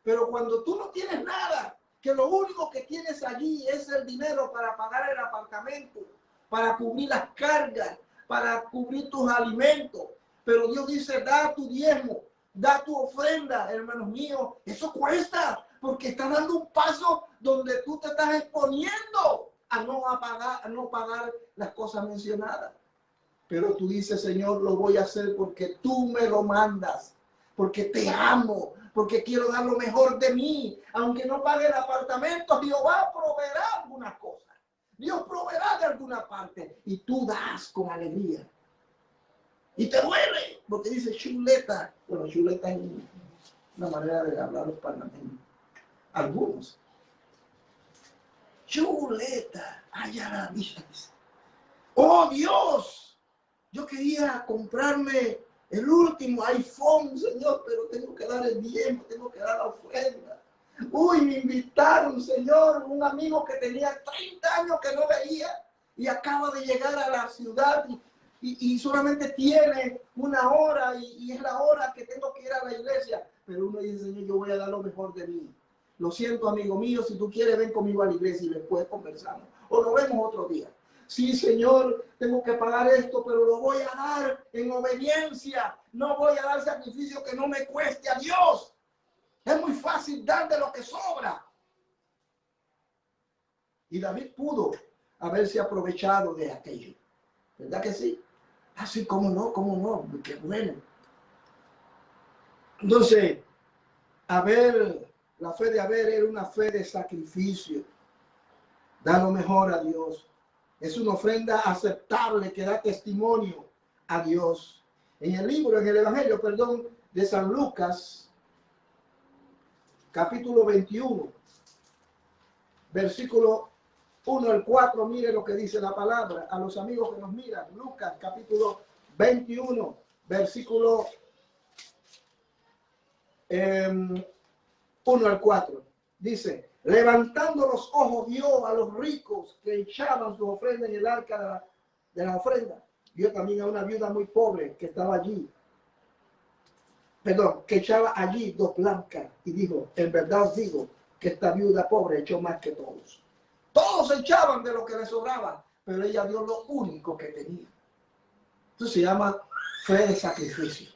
Pero cuando tú no tienes nada, que lo único que tienes allí es el dinero para pagar el apartamento, para cubrir las cargas, para cubrir tus alimentos. Pero Dios dice, da tu diezmo, da tu ofrenda, hermanos míos. Eso cuesta, porque estás dando un paso donde tú te estás exponiendo a no pagar las cosas mencionadas. Pero tú dices, Señor, lo voy a hacer porque tú me lo mandas, porque te amo, porque quiero dar lo mejor de mí. Aunque no pague el apartamento, Dios va a proveer algunas cosas. Dios proveerá de alguna parte y tú das con alegría. Y te duele, porque dice chuleta. Bueno, chuleta es una manera de hablar los panameños. Algunos. Chuleta, allá la vista. ¡Oh, Dios! Yo quería comprarme el último iPhone, Señor, pero tengo que dar el diezmo, tengo que dar la ofrenda. Uy, me invitaron, Señor, un amigo que tenía 30 años que no veía y acaba de llegar a la ciudad y solamente tiene una hora y es la hora que tengo que ir a la iglesia. Pero uno dice, Señor, yo voy a dar lo mejor de mí. Lo siento, amigo mío, si tú quieres, ven conmigo a la iglesia y después conversamos. O nos vemos otro día. Sí, Señor, tengo que pagar esto, pero lo voy a dar en obediencia. No voy a dar sacrificio que no me cueste a Dios. Es muy fácil dar de lo que sobra. Y David pudo haberse aprovechado de aquello. ¿Verdad que sí? Así como no, qué bueno. Entonces, la fe de Abel era una fe de sacrificio. Da lo mejor a Dios. Es una ofrenda aceptable que da testimonio a Dios. En el Evangelio, de San Lucas, capítulo 21, versículo 1 al 4, mire lo que dice la palabra. A los amigos que nos miran, Lucas, capítulo 21, versículo 1 al 4. Dice, levantando los ojos vio a los ricos que echaban su ofrenda en el arca de la ofrenda. Vio también a una viuda muy pobre que estaba allí. Que echaba allí 2 blancas. Y dijo, en verdad os digo que esta viuda pobre echó más que todos. Todos echaban de lo que les sobraba, pero ella dio lo único que tenía. Esto se llama fe de sacrificio.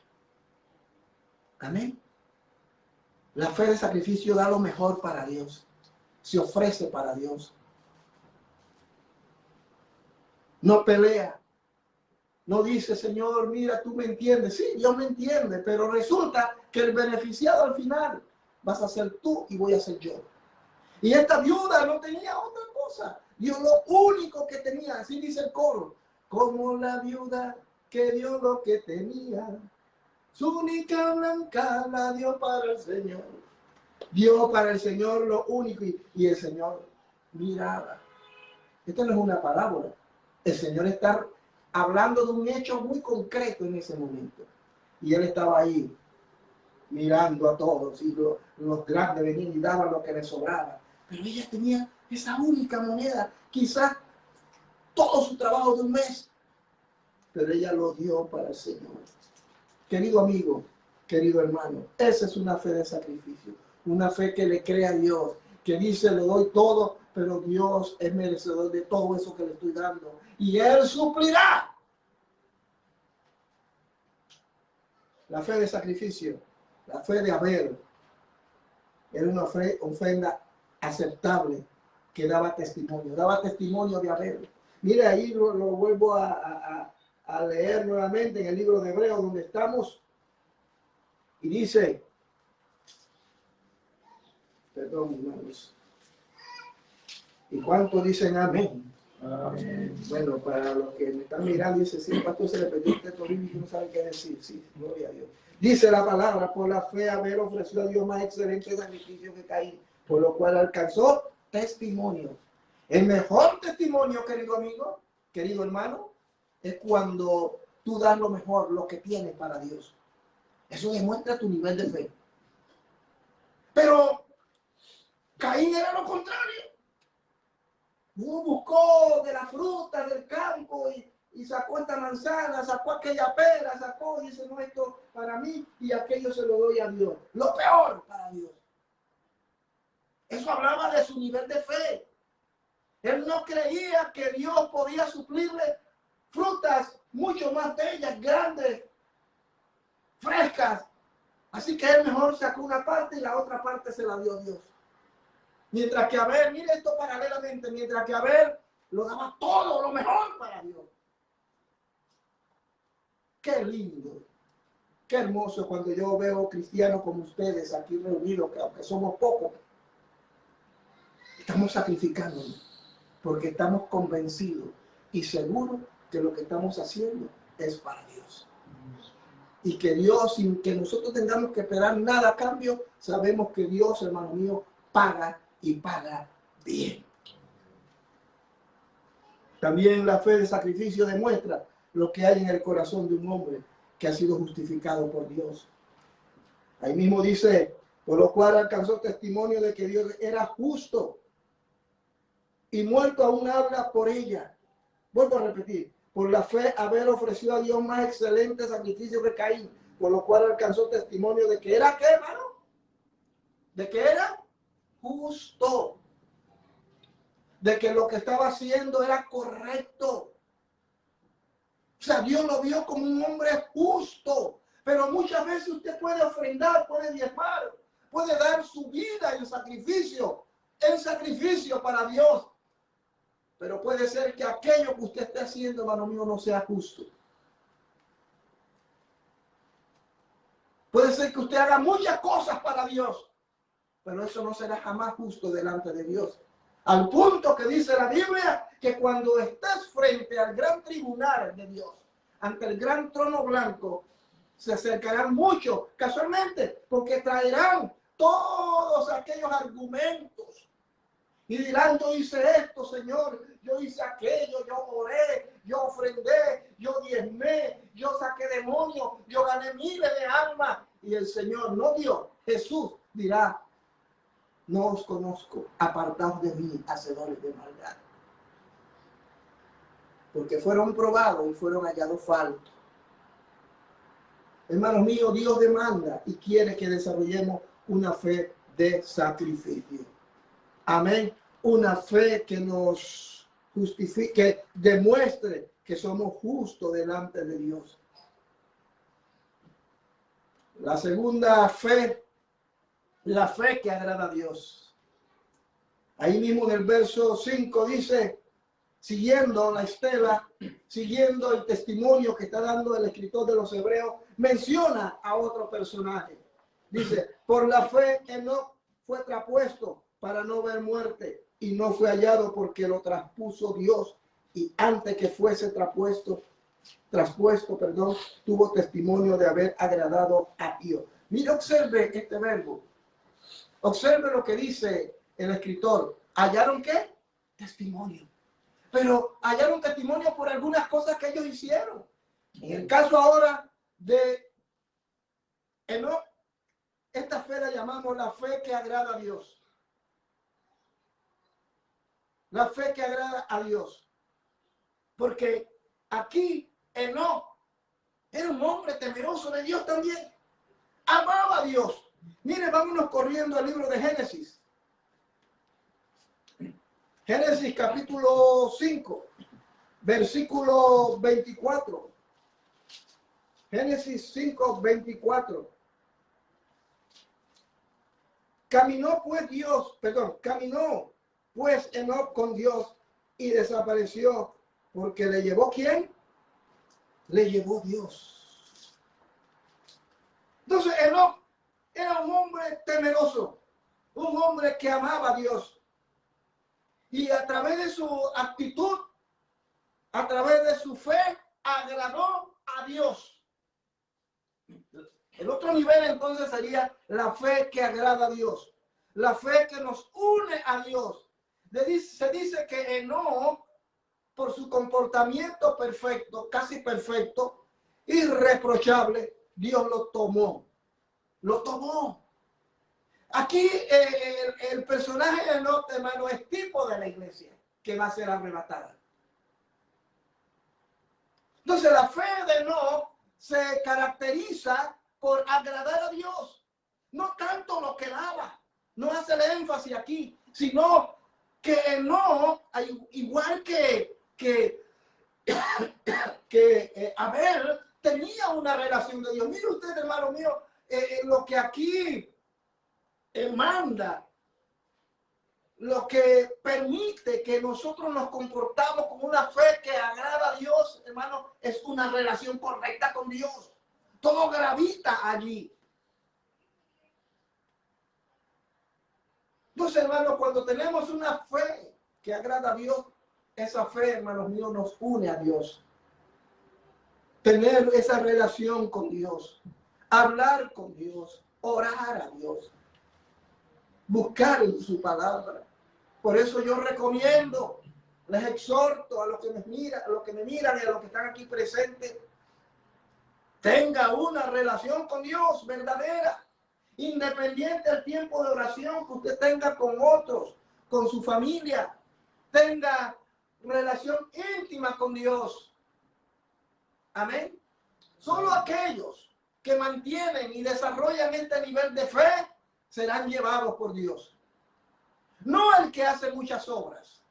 Amén. La fe de sacrificio da lo mejor para Dios. Se ofrece para Dios. No pelea. No dice, Señor, mira, tú me entiendes. Sí, Dios me entiende, pero resulta que el beneficiado al final vas a ser tú y voy a ser yo. Y esta viuda no tenía otra cosa. Dio lo único que tenía. Así dice el coro. Como la viuda que dio lo que tenía. Su única blanca la dio para el Señor. Dio para el Señor lo único y el Señor miraba. Esto no es una parábola. El Señor está hablando de un hecho muy concreto en ese momento. Y Él estaba ahí mirando a todos y los grandes venían y daban lo que les sobraba. Pero ella tenía esa única moneda, quizás todo su trabajo de un mes, pero ella lo dio para el Señor. Querido amigo, querido hermano, esa es una fe de sacrificio, una fe que le cree a Dios, que dice, le doy todo, pero Dios es merecedor de todo eso que le estoy dando, y Él suplirá. La fe de sacrificio, la fe de Abel, era una ofrenda aceptable que daba testimonio de Abel. Mire, ahí lo vuelvo a leer nuevamente en el libro de Hebreos donde estamos, y dice, perdón, hermanos, ¿y cuántos dicen amén? Amén. Bueno, para los que me están mirando, dice, sí, pastor, se le perdió el texto bíblico y no saben qué decir. Sí, gloria a Dios. Dice la palabra, por la fe Abel ofreció a Dios más excelente sacrificio que Caín, por lo cual alcanzó testimonio. El mejor testimonio, querido amigo, querido hermano, es cuando tú das lo mejor, lo que tienes para Dios. Eso demuestra tu nivel de fe. Pero Caín era lo contrario. Uno buscó de la fruta del campo y sacó esta manzana, sacó aquella pera, sacó y dice, no, esto para mí y aquello se lo doy a Dios. Lo peor para Dios. Eso hablaba de su nivel de fe. Él no creía que Dios podía suplirle frutas mucho más bellas, grandes, frescas. Así que él mejor sacó una parte y la otra parte se la dio a Dios. Mientras que Abel, mire esto paralelamente, mientras que Abel lo daba todo lo mejor para Dios. Qué lindo, qué hermoso cuando yo veo cristianos como ustedes aquí reunidos, que aunque somos pocos, estamos sacrificándonos porque estamos convencidos y seguros que lo que estamos haciendo es para Dios. Y que Dios, sin que nosotros tengamos que esperar nada a cambio, sabemos que Dios, hermano mío, paga y paga bien. También la fe de sacrificio demuestra lo que hay en el corazón de un hombre que ha sido justificado por Dios. Ahí mismo dice, por lo cual alcanzó testimonio de que Dios era justo y muerto aún habla por ella. Vuelvo a repetir, por la fe Abel ofreció a Dios más excelente sacrificio que Caín, por lo cual alcanzó testimonio de que era, ¿qué, hermano? De que era justo, de que lo que estaba haciendo era correcto. O sea, Dios lo vio como un hombre justo. Pero muchas veces usted puede ofrendar, puede diezmar, puede dar su vida en sacrificio para Dios. Pero puede ser que aquello que usted esté haciendo, hermano mío, no sea justo. Puede ser que usted haga muchas cosas para Dios, pero eso no será jamás justo delante de Dios. Al punto que dice la Biblia que cuando estés frente al gran tribunal de Dios, ante el gran trono blanco, se acercarán muchos, casualmente, porque traerán todos aquellos argumentos y dirán, yo hice esto, Señor, yo hice aquello, yo oré, yo ofrendé, yo diezmé, yo saqué demonios, yo gané miles de almas. Y el Señor, no Dios, Jesús dirá, no os conozco, apartaos de mí, hacedores de maldad. Porque fueron probados y fueron hallados faltos. Hermanos míos, Dios demanda y quiere que desarrollemos una fe de sacrificio. Amén. Una fe que nos justifique, demuestre que somos justos delante de Dios. La segunda fe, la fe que agrada a Dios. Ahí mismo en el verso 5 dice, siguiendo la estela, siguiendo el testimonio que está dando el escritor de los Hebreos, menciona a otro personaje. Dice, por la fe Enoc fue traspuesto para no ver muerte y no fue hallado porque lo traspuso Dios, y antes que fuese traspuesto, tuvo testimonio de haber agradado a Dios. Mire, observe este verbo. Observe lo que dice el escritor. ¿Hallaron qué? Testimonio. Pero hallaron testimonio por algunas cosas que ellos hicieron. En el caso ahora de Enoc, esta fe la llamamos la fe que agrada a Dios. La fe que agrada a Dios. Porque aquí Enoc era un hombre temeroso de Dios también. Amaba a Dios. Mire, vámonos corriendo al libro de Génesis. Génesis capítulo 5, versículo 24. Génesis 5, 24. Caminó pues Enoc con Dios y desapareció, porque le llevó ¿quién? Le llevó Dios. Entonces Enoc era un hombre temeroso, un hombre que amaba a Dios. Y a través de su actitud, a través de su fe, agradó a Dios. El otro nivel entonces sería la fe que agrada a Dios. La fe que nos une a Dios. Se dice que Enoc, por su comportamiento perfecto, casi perfecto, irreprochable, Dios lo tomó. Lo tomó. Aquí el personaje de Enoc, hermano, es tipo de la iglesia que va a ser arrebatada. Entonces la fe de Enoc se caracteriza por agradar a Dios. No tanto lo que daba, no hace el énfasis aquí, sino que Enoc, igual que Abel, tenía una relación de Dios. Mire usted, hermano mío, lo que aquí manda, lo que permite que nosotros nos comportamos con una fe que agrada a Dios, hermano, es una relación correcta con Dios. Todo gravita allí. Entonces, hermano, cuando tenemos una fe que agrada a Dios, esa fe, hermanos míos, nos une a Dios. Tener esa relación con Dios, hablar con Dios, orar a Dios, buscar en su palabra. Por eso yo recomiendo, les exhorto a los que me miran, y a los que están aquí presentes, tenga una relación con Dios verdadera, independiente del tiempo de oración que usted tenga con otros, con su familia. Tenga relación íntima con Dios. Amén. Solo aquellos que mantienen y desarrollan este nivel de fe serán llevados por Dios. No el que hace muchas obras.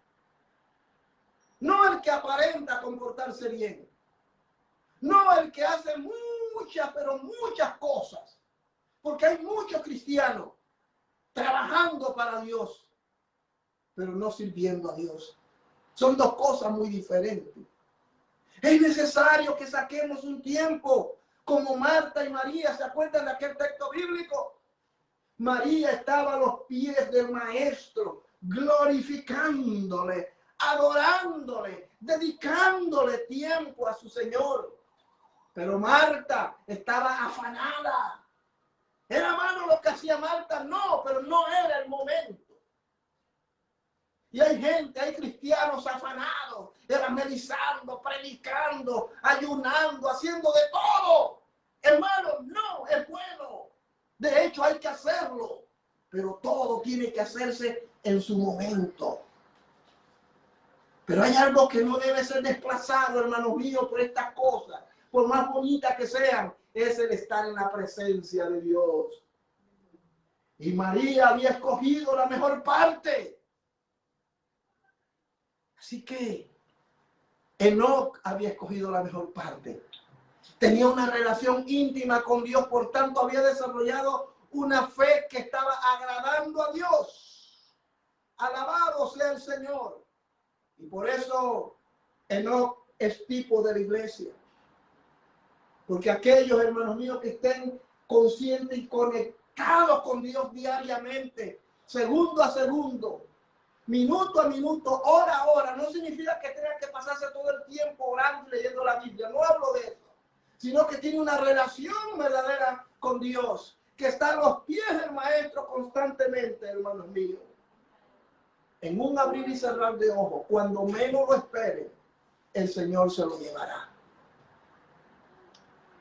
No el que aparenta comportarse bien. No el que hace muchas, pero muchas cosas. Porque hay muchos cristianos trabajando para Dios, pero no sirviendo a Dios. Son dos cosas muy diferentes. Es necesario que saquemos un tiempo como Marta y María. ¿Se acuerdan de aquel texto bíblico? María estaba a los pies del Maestro, glorificándole, adorándole, dedicándole tiempo a su Señor. Pero Marta estaba afanada. ¿Era malo lo que hacía Marta? No, pero no era el momento. Y hay gente, hay cristianos afanados, evangelizando, predicando, ayunando, haciendo de todo. Hermano, no, es bueno. De hecho, hay que hacerlo. Pero todo tiene que hacerse en su momento. Pero hay algo que no debe ser desplazado, hermanos míos, por estas cosas. Por más bonitas que sean, es el estar en la presencia de Dios. Y María había escogido la mejor parte. Así que Enoc había escogido la mejor parte. Tenía una relación íntima con Dios, por tanto había desarrollado una fe que estaba agradando a Dios. Alabado sea el Señor. Y por eso Enoc es tipo de la iglesia. Porque aquellos, hermanos míos, que estén conscientes y conectados con Dios diariamente, segundo a segundo, minuto a minuto, hora a hora, no significa que tengan que pasarse todo el tiempo orando y leyendo la Biblia. No hablo de eso, sino que tiene una relación verdadera con Dios, que está a los pies del Maestro constantemente, hermanos míos. En un abrir y cerrar de ojos, cuando menos lo espere, el Señor se lo llevará.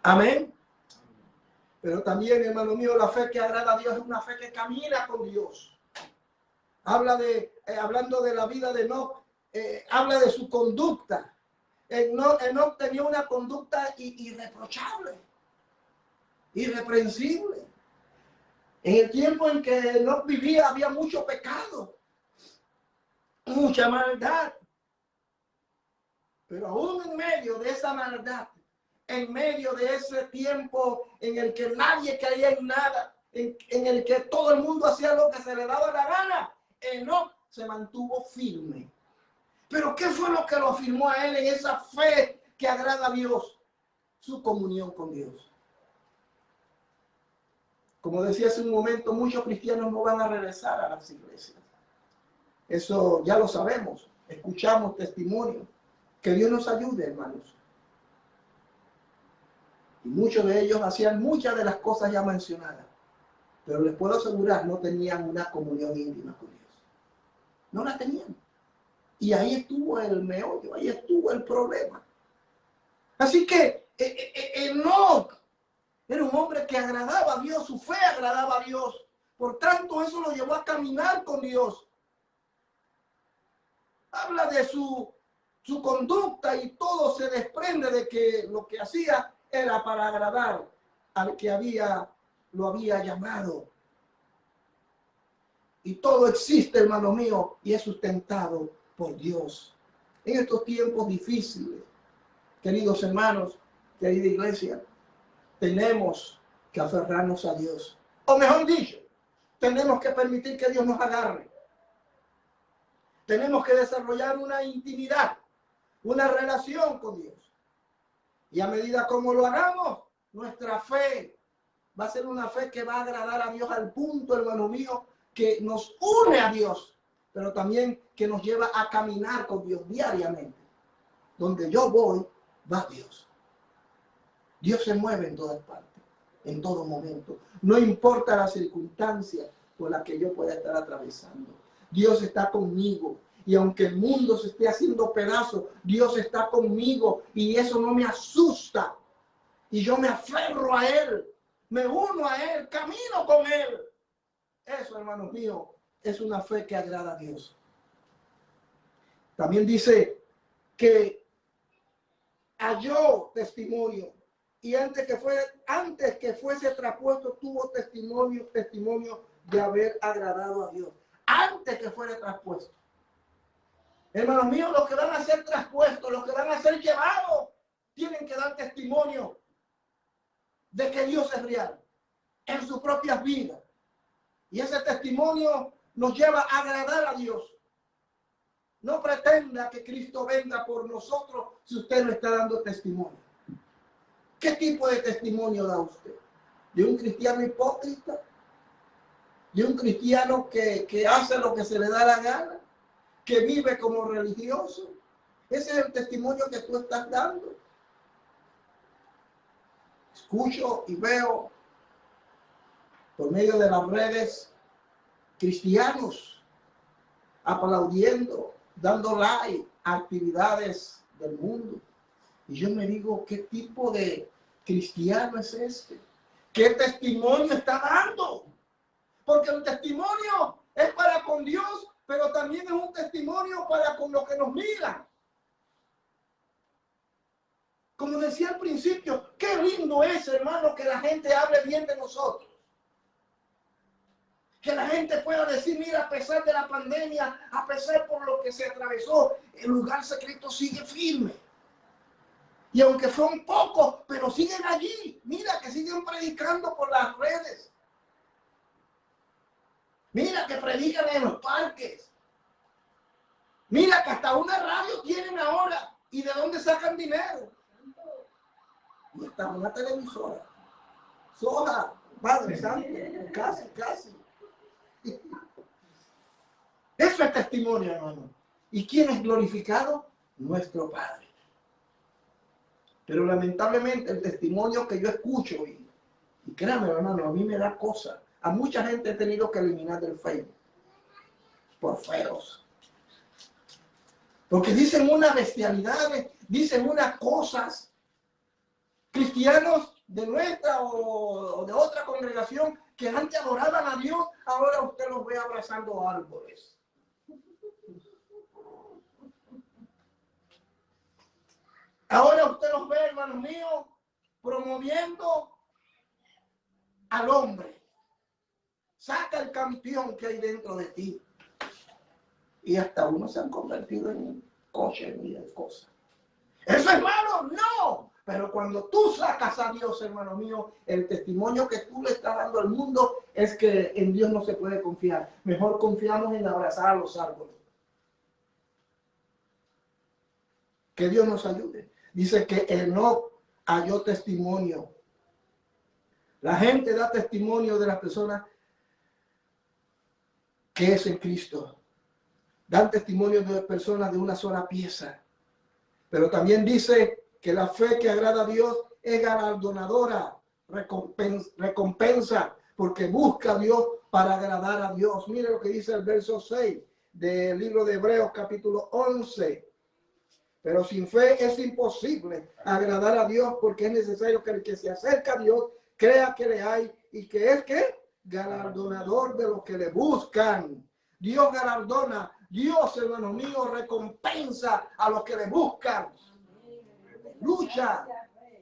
Amén. Pero también, hermano mío, la fe que agrada a Dios es una fe que camina con Dios. Hablando de la vida de Enoc, habla de su conducta. Enoc tenía una conducta irreprochable, irreprensible. En el tiempo en que Enoc vivía había mucho pecado, mucha maldad. Pero aún en medio de esa maldad, en medio de ese tiempo en el que nadie creía en nada, en el que todo el mundo hacía lo que se le daba la gana, Enoc se mantuvo firme. Pero ¿qué fue lo que lo afirmó a él en esa fe que agrada a Dios? Su comunión con Dios. Como decía hace un momento, muchos cristianos no van a regresar a las iglesias. Eso ya lo sabemos. Escuchamos testimonios. Que Dios nos ayude, hermanos. Y muchos de ellos hacían muchas de las cosas ya mencionadas. Pero les puedo asegurar, no tenían una comunión íntima con Dios. No la tenían. Y ahí estuvo el meollo, ahí estuvo el problema. Así que Enoc era un hombre que agradaba a Dios, su fe agradaba a Dios. Por tanto, eso lo llevó a caminar con Dios. Habla de su conducta y todo se desprende de que lo que hacía era para agradar al que lo había llamado. Y todo existe, hermano mío, y es sustentado por Dios. En estos tiempos difíciles, queridos hermanos, querida iglesia, tenemos que aferrarnos a Dios. O mejor dicho, tenemos que permitir que Dios nos agarre. Tenemos que desarrollar una intimidad, una relación con Dios. Y a medida como lo hagamos, nuestra fe va a ser una fe que va a agradar a Dios al punto, hermano mío, que nos une a Dios, pero también que nos lleva a caminar con Dios diariamente. Donde yo voy, va Dios. Dios se mueve en todas partes, en todo momento. No importa la circunstancia por la que yo pueda estar atravesando. Dios está conmigo. Y aunque el mundo se esté haciendo pedazos, Dios está conmigo. Y eso no me asusta. Y yo me aferro a Él. Me uno a Él. Camino con Él. Eso, hermanos míos, es una fe que agrada a Dios. También dice que halló testimonio. Y antes que fuese traspuesto, tuvo testimonio de haber agradado a Dios. Antes que fuera traspuesto. Hermanos míos, los que van a ser traspuestos, los que van a ser llevados, tienen que dar testimonio de que Dios es real en sus propias vidas. Y ese testimonio nos lleva a agradar a Dios. No pretenda que Cristo venga por nosotros si usted no está dando testimonio. ¿Qué tipo de testimonio da usted? ¿De un cristiano hipócrita? ¿De un cristiano que hace lo que se le da la gana? ¿Que vive como religioso? Ese es el testimonio que tú estás dando. Escucho y veo por medio de las redes cristianos aplaudiendo, dando like a actividades del mundo. Y yo me digo, ¿qué tipo de cristiano es este? ¿Qué testimonio está dando? Porque el testimonio es para con Dios, pero también es un testimonio para con los que nos miran. Como decía al principio, qué lindo es, hermano, que la gente hable bien de nosotros. Que la gente pueda decir, mira, a pesar de la pandemia, a pesar por lo que se atravesó, el lugar secreto sigue firme. Y aunque son pocos, pero siguen allí. Mira que siguen predicando por las redes. Mira que predican en los parques. Mira que hasta una radio tienen ahora. ¿Y de dónde sacan dinero? Y está una televisora. Soja, Padre Santo, casi. Eso es testimonio, hermano. ¿Y quién es glorificado? Nuestro Padre. Pero lamentablemente el testimonio que yo escucho, y créame, hermano, a mí me da cosa. A mucha gente he tenido que eliminar del Facebook. Por feos. Porque dicen unas bestialidades, dicen unas cosas. Cristianos de nuestra o de otra congregación que antes adoraban a Dios, ahora usted los ve abrazando árboles. Ahora usted los ve, hermanos míos, promoviendo al hombre. Saca el campeón que hay dentro de ti. Y hasta uno se han convertido en coche y en cosas. ¿Eso es malo? No. Pero cuando tú sacas a Dios, hermano mío, el testimonio que tú le estás dando al mundo es que en Dios no se puede confiar. Mejor confiamos en abrazar a los árboles. Que Dios nos ayude. Dice que Enoc halló testimonio. La gente da testimonio de las personas que es en Cristo. Dan testimonio de personas de una sola pieza. Pero también dice que la fe que agrada a Dios es galardonadora, recompensa, porque busca a Dios para agradar a Dios. Mire lo que dice el verso 6 del libro de Hebreos capítulo 11. Pero sin fe es imposible agradar a Dios, porque es necesario que el que se acerca a Dios crea que le hay y que es que galardonador de los que le buscan. Dios galardona, Dios, hermano mío, recompensa a los que le buscan. Lucha.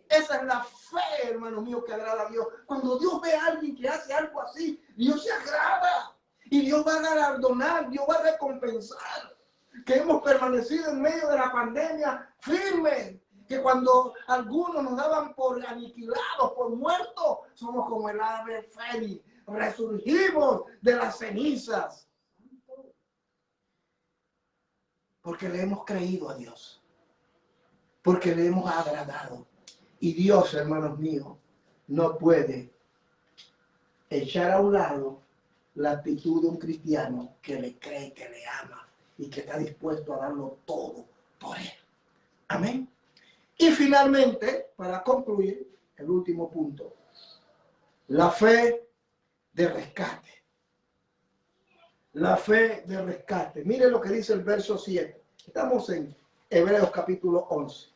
Esa es la fe, hermano mío, que agrada a Dios. Cuando Dios ve a alguien que hace algo así, Dios se agrada. Y Dios va a galardonar, Dios va a recompensar. Que hemos permanecido en medio de la pandemia firmes. Que cuando algunos nos daban por aniquilados, por muertos, somos como el ave fénix. Resurgimos de las cenizas. Porque le hemos creído a Dios. Porque le hemos agradado. Y Dios, hermanos míos, no puede echar a un lado la actitud de un cristiano que le cree, que le ama y que está dispuesto a darlo todo por él. Amén. Y finalmente, para concluir, el último punto, la fe de rescate. La fe de rescate. Mire lo que dice el verso 7. Estamos en Hebreos capítulo 11.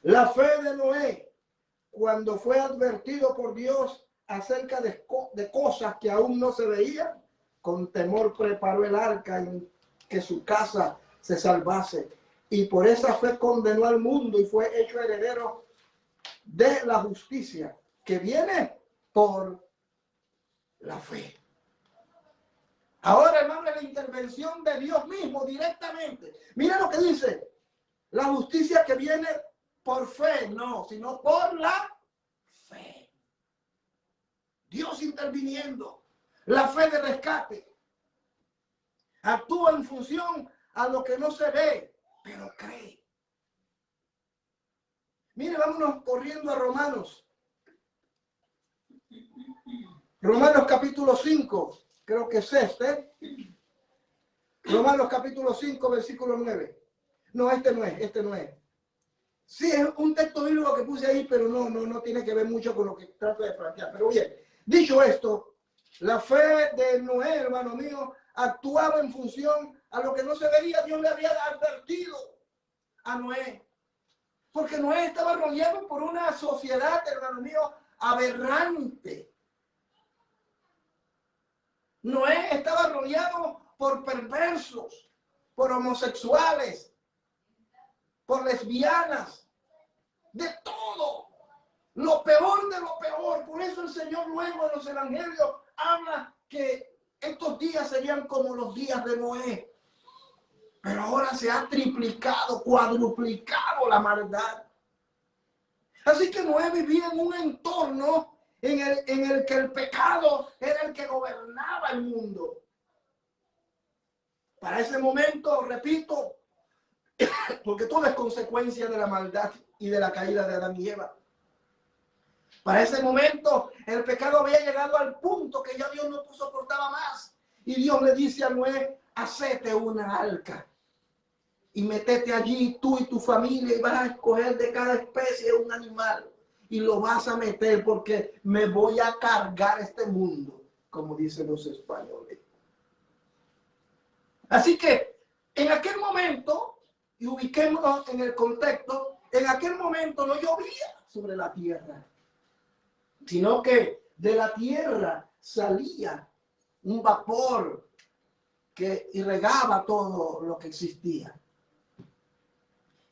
La fe de Noé, cuando fue advertido por Dios acerca de cosas que aún no se veían, con temor preparó el arca en que su casa se salvase. Y por esa fe condenó al mundo y fue hecho heredero de la justicia que viene por la fe. Ahora, hermano, la intervención de Dios mismo directamente. Mira lo que dice. La justicia que viene por fe, no, sino por la fe. Dios interviniendo. La fe de rescate. Actúa en función a lo que no se ve, pero cree. Mire, vámonos corriendo a Romanos. Romanos capítulo 5, creo que es este. Romanos capítulo 5, versículo 9. No, este no es. Sí, es un texto bíblico que puse ahí, pero no tiene que ver mucho con lo que trato de plantear. Pero bien, dicho esto, la fe de Noé, hermano mío, actuaba en función a lo que no se veía. Dios le había advertido a Noé. Porque Noé estaba rodeado por una sociedad, hermano mío, aberrante. Noé estaba rodeado por perversos, por homosexuales, por lesbianas, de todo. Lo peor de lo peor. Por eso el Señor luego en los evangelios habla que estos días serían como los días de Noé. Pero ahora se ha triplicado, cuadruplicado la maldad. Así que Noé vivía en un entorno en el que el pecado era el que gobernaba el mundo. Para ese momento, repito, porque todo es consecuencia de la maldad y de la caída de Adán y Eva. Para ese momento, el pecado había llegado al punto que ya Dios no soportaba más. Y Dios le dice a Noé, hacete una arca. Y metete allí tú y tu familia y vas a escoger de cada especie un animal. Y lo vas a meter porque me voy a cargar este mundo, como dicen los españoles. Así que en aquel momento, y ubiquémonos en el contexto, en aquel momento no llovía sobre la tierra, sino que de la tierra salía un vapor que irrigaba todo lo que existía.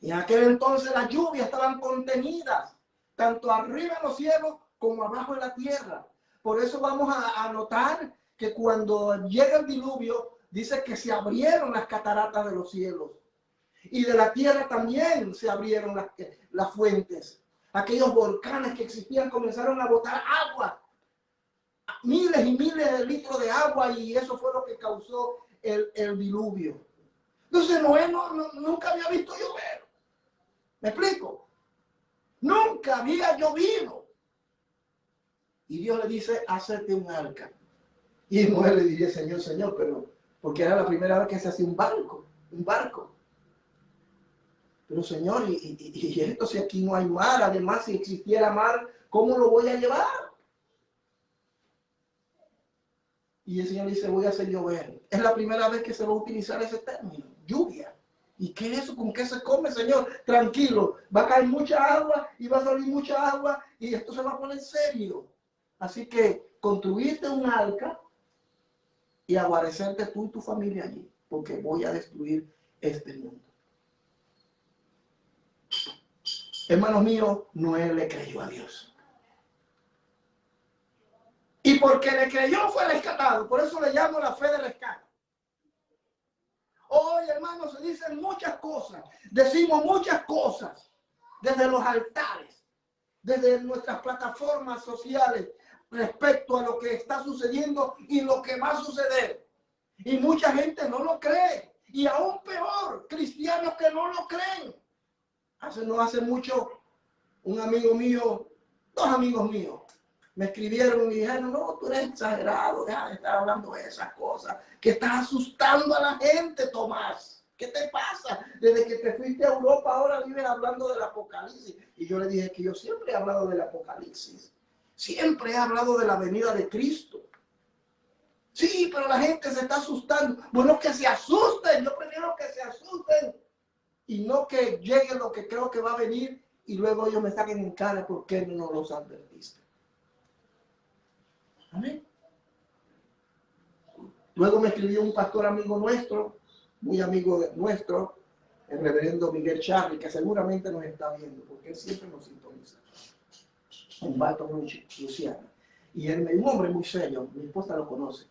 Y en aquel entonces las lluvias estaban contenidas, tanto arriba en los cielos como abajo en la tierra. Por eso vamos a notar que cuando llega el diluvio, dice que se abrieron las cataratas de los cielos. Y de la tierra también se abrieron las fuentes. Aquellos volcanes que existían comenzaron a botar agua. Miles y miles de litros de agua, y eso fue lo que causó el diluvio. Entonces Noé nunca había visto llover. ¿Me explico? Nunca había llovido. Y Dios le dice, hacete un arca. Y Noé le diría, Señor, pero porque era la primera vez que se hacía un barco. Pero Señor, y esto si aquí no hay mar, además si existiera mar, ¿cómo lo voy a llevar? Y el Señor dice, voy a hacer llover. Es la primera vez que se va a utilizar ese término, lluvia. ¿Y qué es eso? ¿Con qué se come, Señor? Tranquilo, va a caer mucha agua y va a salir mucha agua y esto se va a poner serio. Así que construirte un arca y aguarecerte tú y tu familia allí, porque voy a destruir este mundo. Hermanos míos, Noé le creyó a Dios. Y porque le creyó fue rescatado. Por eso le llamo la fe de rescate. Hoy, hermanos, se dicen muchas cosas. Decimos muchas cosas. Desde los altares. Desde nuestras plataformas sociales. Respecto a lo que está sucediendo y lo que va a suceder. Y mucha gente no lo cree. Y aún peor, cristianos que no lo creen. No hace mucho, un amigo mío, dos amigos míos, me escribieron y dijeron, no, tú eres exagerado, deja de estar hablando de esas cosas, que estás asustando a la gente, Tomás. ¿Qué te pasa? Desde que te fuiste a Europa ahora vives hablando del Apocalipsis. Y yo le dije que yo siempre he hablado del Apocalipsis. Siempre he hablado de la venida de Cristo. Sí, pero la gente se está asustando. Bueno, que se asusten. Yo prefiero que se asusten. Y no que llegue lo que creo que va a venir y luego ellos me saquen en cara porque no los advertiste. Amén. Luego me escribió un pastor amigo nuestro, muy amigo nuestro, el reverendo Miguel Charly, que seguramente nos está viendo, porque él siempre nos sintoniza. Un vato muy luciano. Y él me, un hombre muy serio, mi esposa lo conoce.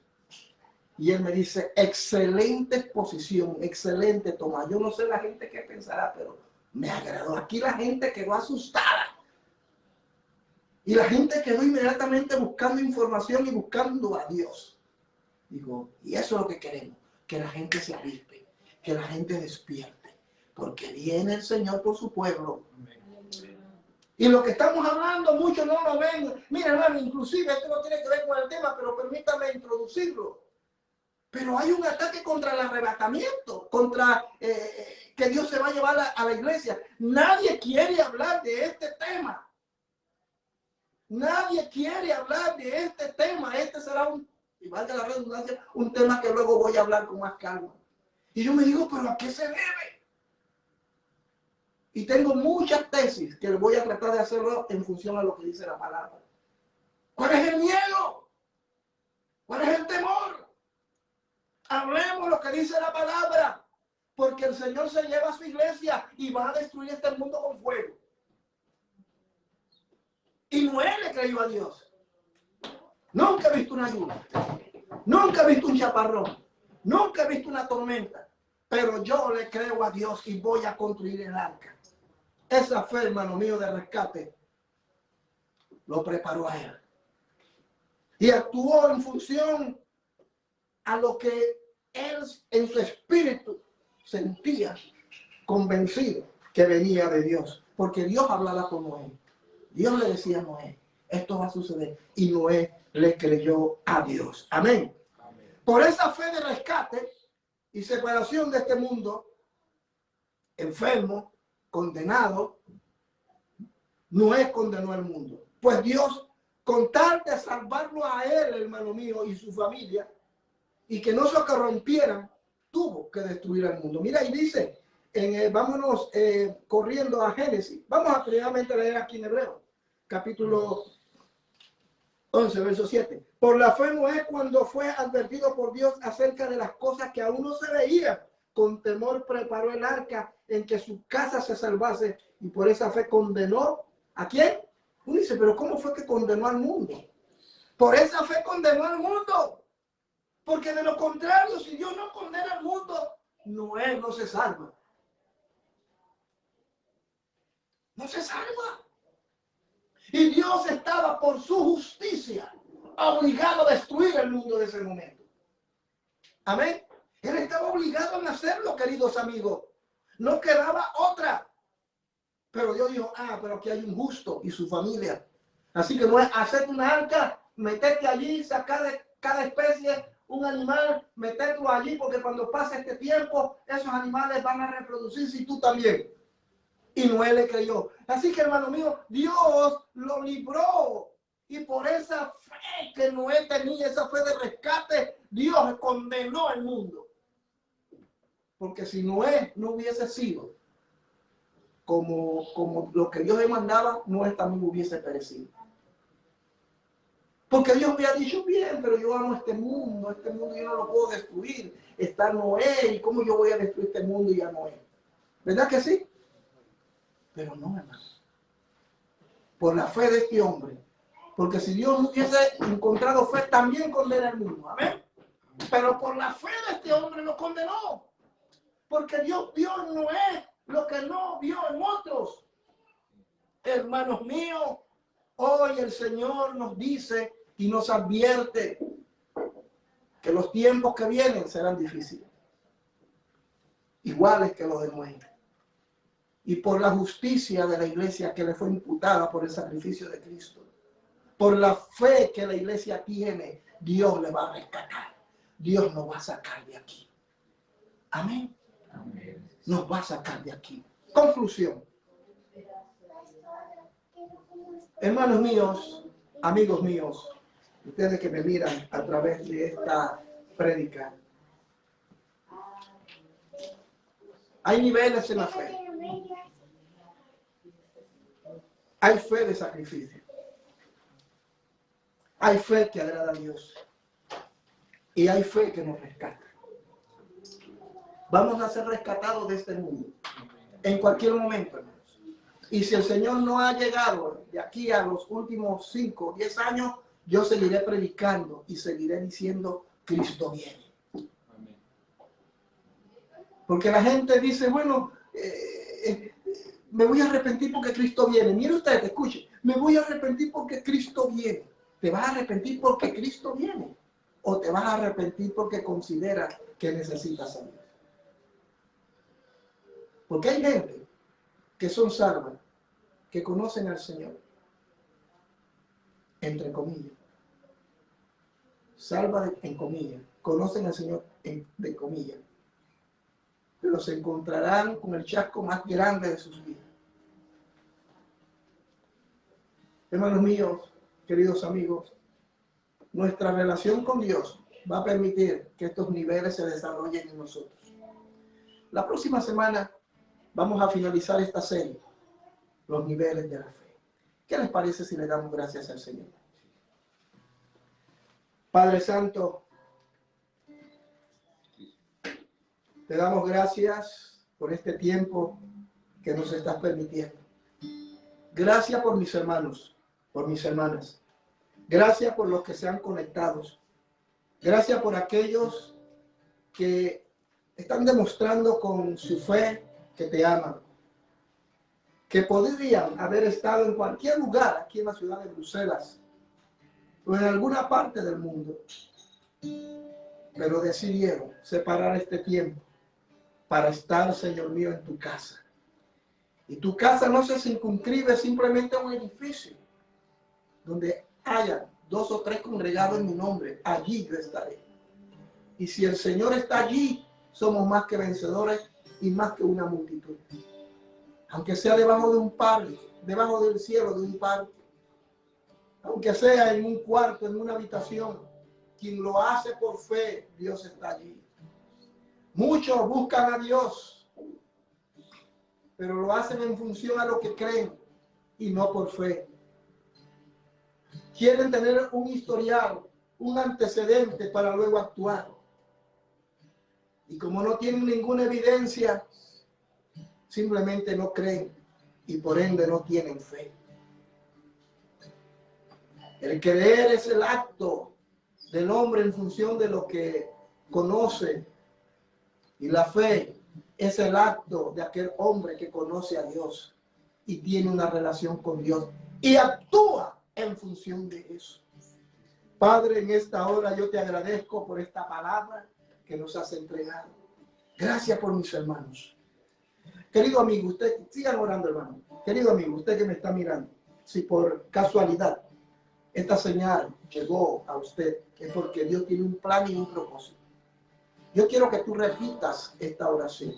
Y él me dice, excelente exposición, excelente toma. Yo no sé la gente qué pensará, pero me agradó. Aquí la gente quedó asustada. Y la gente quedó inmediatamente buscando información y buscando a Dios. Digo, y eso es lo que queremos, que la gente se avispe, que la gente despierte, porque viene el Señor por su pueblo. Y lo que estamos hablando, muchos no lo ven. Mira, hermano, inclusive esto no tiene que ver con el tema, pero permítame introducirlo. Pero hay un ataque contra el arrebatamiento, contra que Dios se va a llevar a la iglesia. Nadie quiere hablar de este tema. Nadie quiere hablar de este tema. Este será y valga la redundancia, un tema que luego voy a hablar con más calma. Y yo me digo, ¿pero a qué se debe? Y tengo muchas tesis que voy a tratar de hacerlo en función a lo que dice la palabra. ¿Cuál es el miedo? ¿Cuál es el temor? Hablemos lo que dice la palabra, porque el Señor se lleva a su iglesia y va a destruir este mundo con fuego. Y Noé le creyó a Dios. Nunca he visto una lluvia, nunca he visto un chaparrón, nunca he visto una tormenta, pero yo le creo a Dios y voy a construir el arca. Esa fe, hermano mío, de rescate, lo preparó a él. Y actuó en función a lo que él en su espíritu sentía convencido que venía de Dios. Porque Dios hablaba con Noé. Dios le decía a Noé, esto va a suceder. Y Noé le creyó a Dios. Amén. Amén. Por esa fe de rescate y separación de este mundo, enfermo, condenado, Noé condenó al mundo. Pues Dios, con tal de salvarlo a él, hermano mío, y su familia, y que no se corrompieran, tuvo que destruir al mundo. Mira, y dice, vámonos corriendo a Génesis. Vamos a primeramente leer aquí en Hebreo, capítulo 11, verso 7. Por la fe Noé, cuando fue advertido por Dios acerca de las cosas que aún no se veían, con temor preparó el arca en que su casa se salvase, y por esa fe condenó. ¿A quién? Uno dice, pero ¿cómo fue que condenó al mundo? Por esa fe condenó al mundo. Porque de lo contrario, si Dios no condena al mundo, Noé no se salva. no se salva. Y Dios estaba por su justicia obligado a destruir el mundo de ese momento. Amén. Él estaba obligado a hacerlo, queridos amigos. No quedaba otra. Pero Dios dijo, pero aquí hay un justo y su familia. Así que no es hacerte una arca, meterte allí, sacar de cada especie un animal, meterlo allí, porque cuando pase este tiempo, esos animales van a reproducirse y tú también. Y Noé le creyó. Así que, hermano mío, Dios lo libró. Y por esa fe que Noé tenía, esa fe de rescate, Dios condenó el mundo. Porque si Noé no hubiese sido como lo que Dios demandaba, Noé también hubiese perecido. Porque Dios me ha dicho, bien, pero yo amo este mundo yo no lo puedo destruir. Está Noé, ¿y cómo yo voy a destruir este mundo y a Noé? ¿Verdad que sí? Pero no, hermano. Por la fe de este hombre. Porque si Dios no hubiese encontrado fe, también condena el mundo. Amén. Pero por la fe de este hombre lo condenó. Porque Dios vio en Noé lo que no vio en otros. Hermanos míos, hoy el Señor nos dice y nos advierte que los tiempos que vienen serán difíciles. Iguales que los de Noé. Y por la justicia de la iglesia que le fue imputada por el sacrificio de Cristo, por la fe que la iglesia tiene, Dios le va a rescatar. Dios nos va a sacar de aquí. Amén. Amén. Nos va a sacar de aquí. Conclusión. Hermanos míos, amigos míos, ustedes que me miran a través de esta prédica, hay niveles en la fe. Hay fe de sacrificio. Hay fe que agrada a Dios. Y hay fe que nos rescata. Vamos a ser rescatados de este mundo. En cualquier momento, hermanos. Y si el Señor no ha llegado de aquí a los últimos 5 o 10 años, yo seguiré predicando y seguiré diciendo, Cristo viene. Porque la gente dice, bueno, me voy a arrepentir porque Cristo viene. Mire usted, escuche, me voy a arrepentir porque Cristo viene. ¿Te vas a arrepentir porque Cristo viene? ¿O te vas a arrepentir porque consideras que necesitas a Dios? Porque hay gente que son salvas, que conocen al Señor, entre comillas. Salvas en comillas, conocen al Señor de comillas. Pero se encontrarán con el chasco más grande de sus vidas. Hermanos míos, queridos amigos, nuestra relación con Dios va a permitir que estos niveles se desarrollen en nosotros. La próxima semana vamos a finalizar esta serie, los niveles de la fe. ¿Qué les parece si le damos gracias al Señor? Padre Santo, te damos gracias por este tiempo que nos estás permitiendo. Gracias por mis hermanos, por mis hermanas. Gracias por los que se han conectado. Gracias por aquellos que están demostrando con su fe que te aman. Que podrían haber estado en cualquier lugar aquí en la ciudad de Bruselas o en alguna parte del mundo. Pero decidieron separar este tiempo para estar, Señor mío, en tu casa. Y tu casa no se circunscribe simplemente a un edificio donde haya 2 o 3 congregados en mi nombre. Allí yo estaré. Y si el Señor está allí, somos más que vencedores y más que una multitud. Aunque sea debajo de un parque, debajo del cielo de un parque, aunque sea en un cuarto, en una habitación, quien lo hace por fe, Dios está allí. Muchos buscan a Dios, pero lo hacen en función a lo que creen y no por fe. Quieren tener un historial, un antecedente para luego actuar. Y como no tienen ninguna evidencia, simplemente no creen y por ende no tienen fe. El creer es el acto del hombre en función de lo que conoce, y la fe es el acto de aquel hombre que conoce a Dios. y tiene una relación con Dios y actúa en función de eso. Padre, en esta hora yo te agradezco por esta palabra que nos has entregado. Gracias por mis hermanos. Querido amigo, usted, sigan orando, hermano. Querido amigo, usted que me está mirando, si por casualidad esta señal llegó a usted, es porque Dios tiene un plan y un propósito. Yo quiero que tú repitas esta oración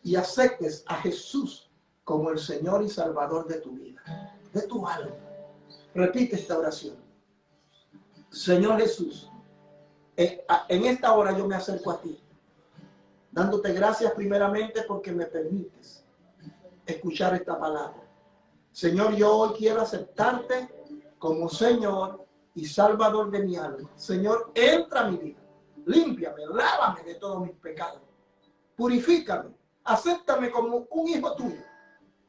y aceptes a Jesús como el Señor y Salvador de tu vida, de tu alma. Repite esta oración. Señor Jesús, en esta hora yo me acerco a ti, dándote gracias primeramente porque me permites escuchar esta palabra. Señor, yo hoy quiero aceptarte como Señor y Salvador de mi alma. Señor, entra a mi vida, límpiame, lávame de todos mis pecados, purifícame, acéptame como un hijo tuyo.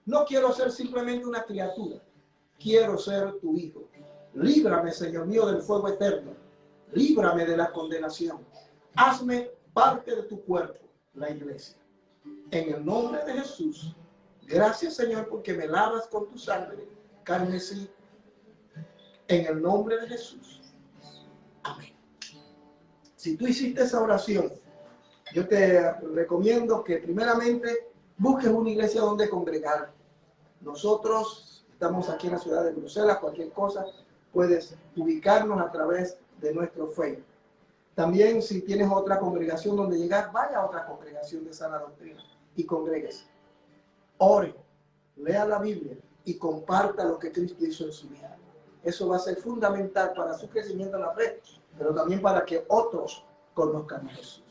No quiero ser simplemente una criatura, quiero ser tu hijo. Líbrame, Señor mío, del fuego eterno, líbrame de la condenación. Hazme parte de tu cuerpo, la iglesia. En el nombre de Jesús, gracias, Señor, porque me lavas con tu sangre, carmesí. En el nombre de Jesús. Amén. Si tú hiciste esa oración, yo te recomiendo que primeramente busques una iglesia donde congregar. Nosotros estamos aquí en la ciudad de Bruselas. Cualquier cosa puedes ubicarnos a través de nuestro Facebook. También, si tienes otra congregación donde llegar, vaya a otra congregación de sana doctrina y congréguese. Ore, lea la Biblia y comparta lo que Cristo hizo en su vida. Eso va a ser fundamental para su crecimiento en la fe, pero también para que otros conozcan a Jesús.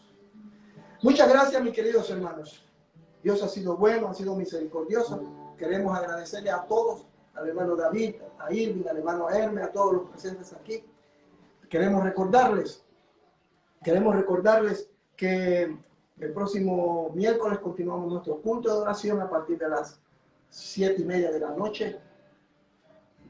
Muchas gracias, mis queridos hermanos. Dios ha sido bueno, ha sido misericordioso. Queremos agradecerle a todos, al hermano David, a Irving, al hermano Hermes, a todos los presentes aquí. Queremos recordarles que el próximo miércoles continuamos nuestro culto de oración a partir de las 7:30 de la noche,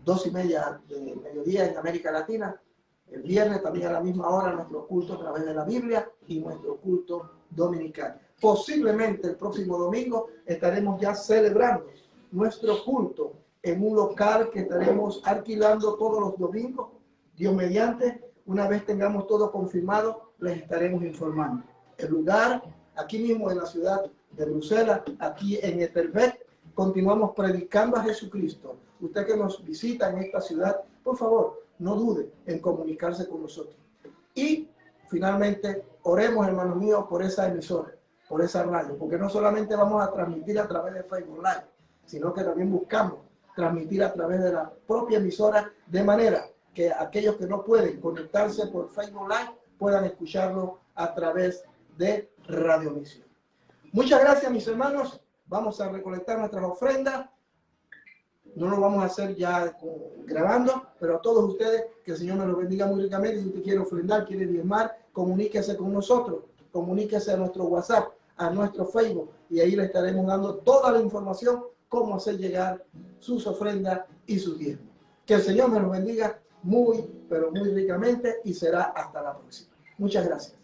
2:30 del mediodía en América Latina. El viernes también a la misma hora nuestro culto a través de la Biblia y nuestro culto dominical. Posiblemente el próximo domingo estaremos ya celebrando nuestro culto en un local que estaremos alquilando todos los domingos. Dios mediante, una vez tengamos todo confirmado, les estaremos informando. El lugar, aquí mismo en la ciudad de Bruselas, aquí en Etterbeek, continuamos predicando a Jesucristo. Usted que nos visita en esta ciudad, por favor, no dude en comunicarse con nosotros. Y finalmente, oremos, hermanos míos, por esa emisora, por esa radio, porque no solamente vamos a transmitir a través de Facebook Live, sino que también buscamos transmitir a través de la propia emisora, de manera que aquellos que no pueden conectarse por Facebook Live puedan escucharlo a través de Radio Misión. Muchas gracias, mis hermanos. Vamos a recolectar nuestras ofrendas. No lo vamos a hacer ya grabando, pero a todos ustedes, que el Señor me los bendiga muy ricamente. Si usted quiere ofrendar, quiere diezmar, comuníquese con nosotros, comuníquese a nuestro WhatsApp, a nuestro Facebook, y ahí le estaremos dando toda la información, cómo hacer llegar sus ofrendas y sus diezmos. Que el Señor me los bendiga muy, pero muy ricamente, y será hasta la próxima. Muchas gracias.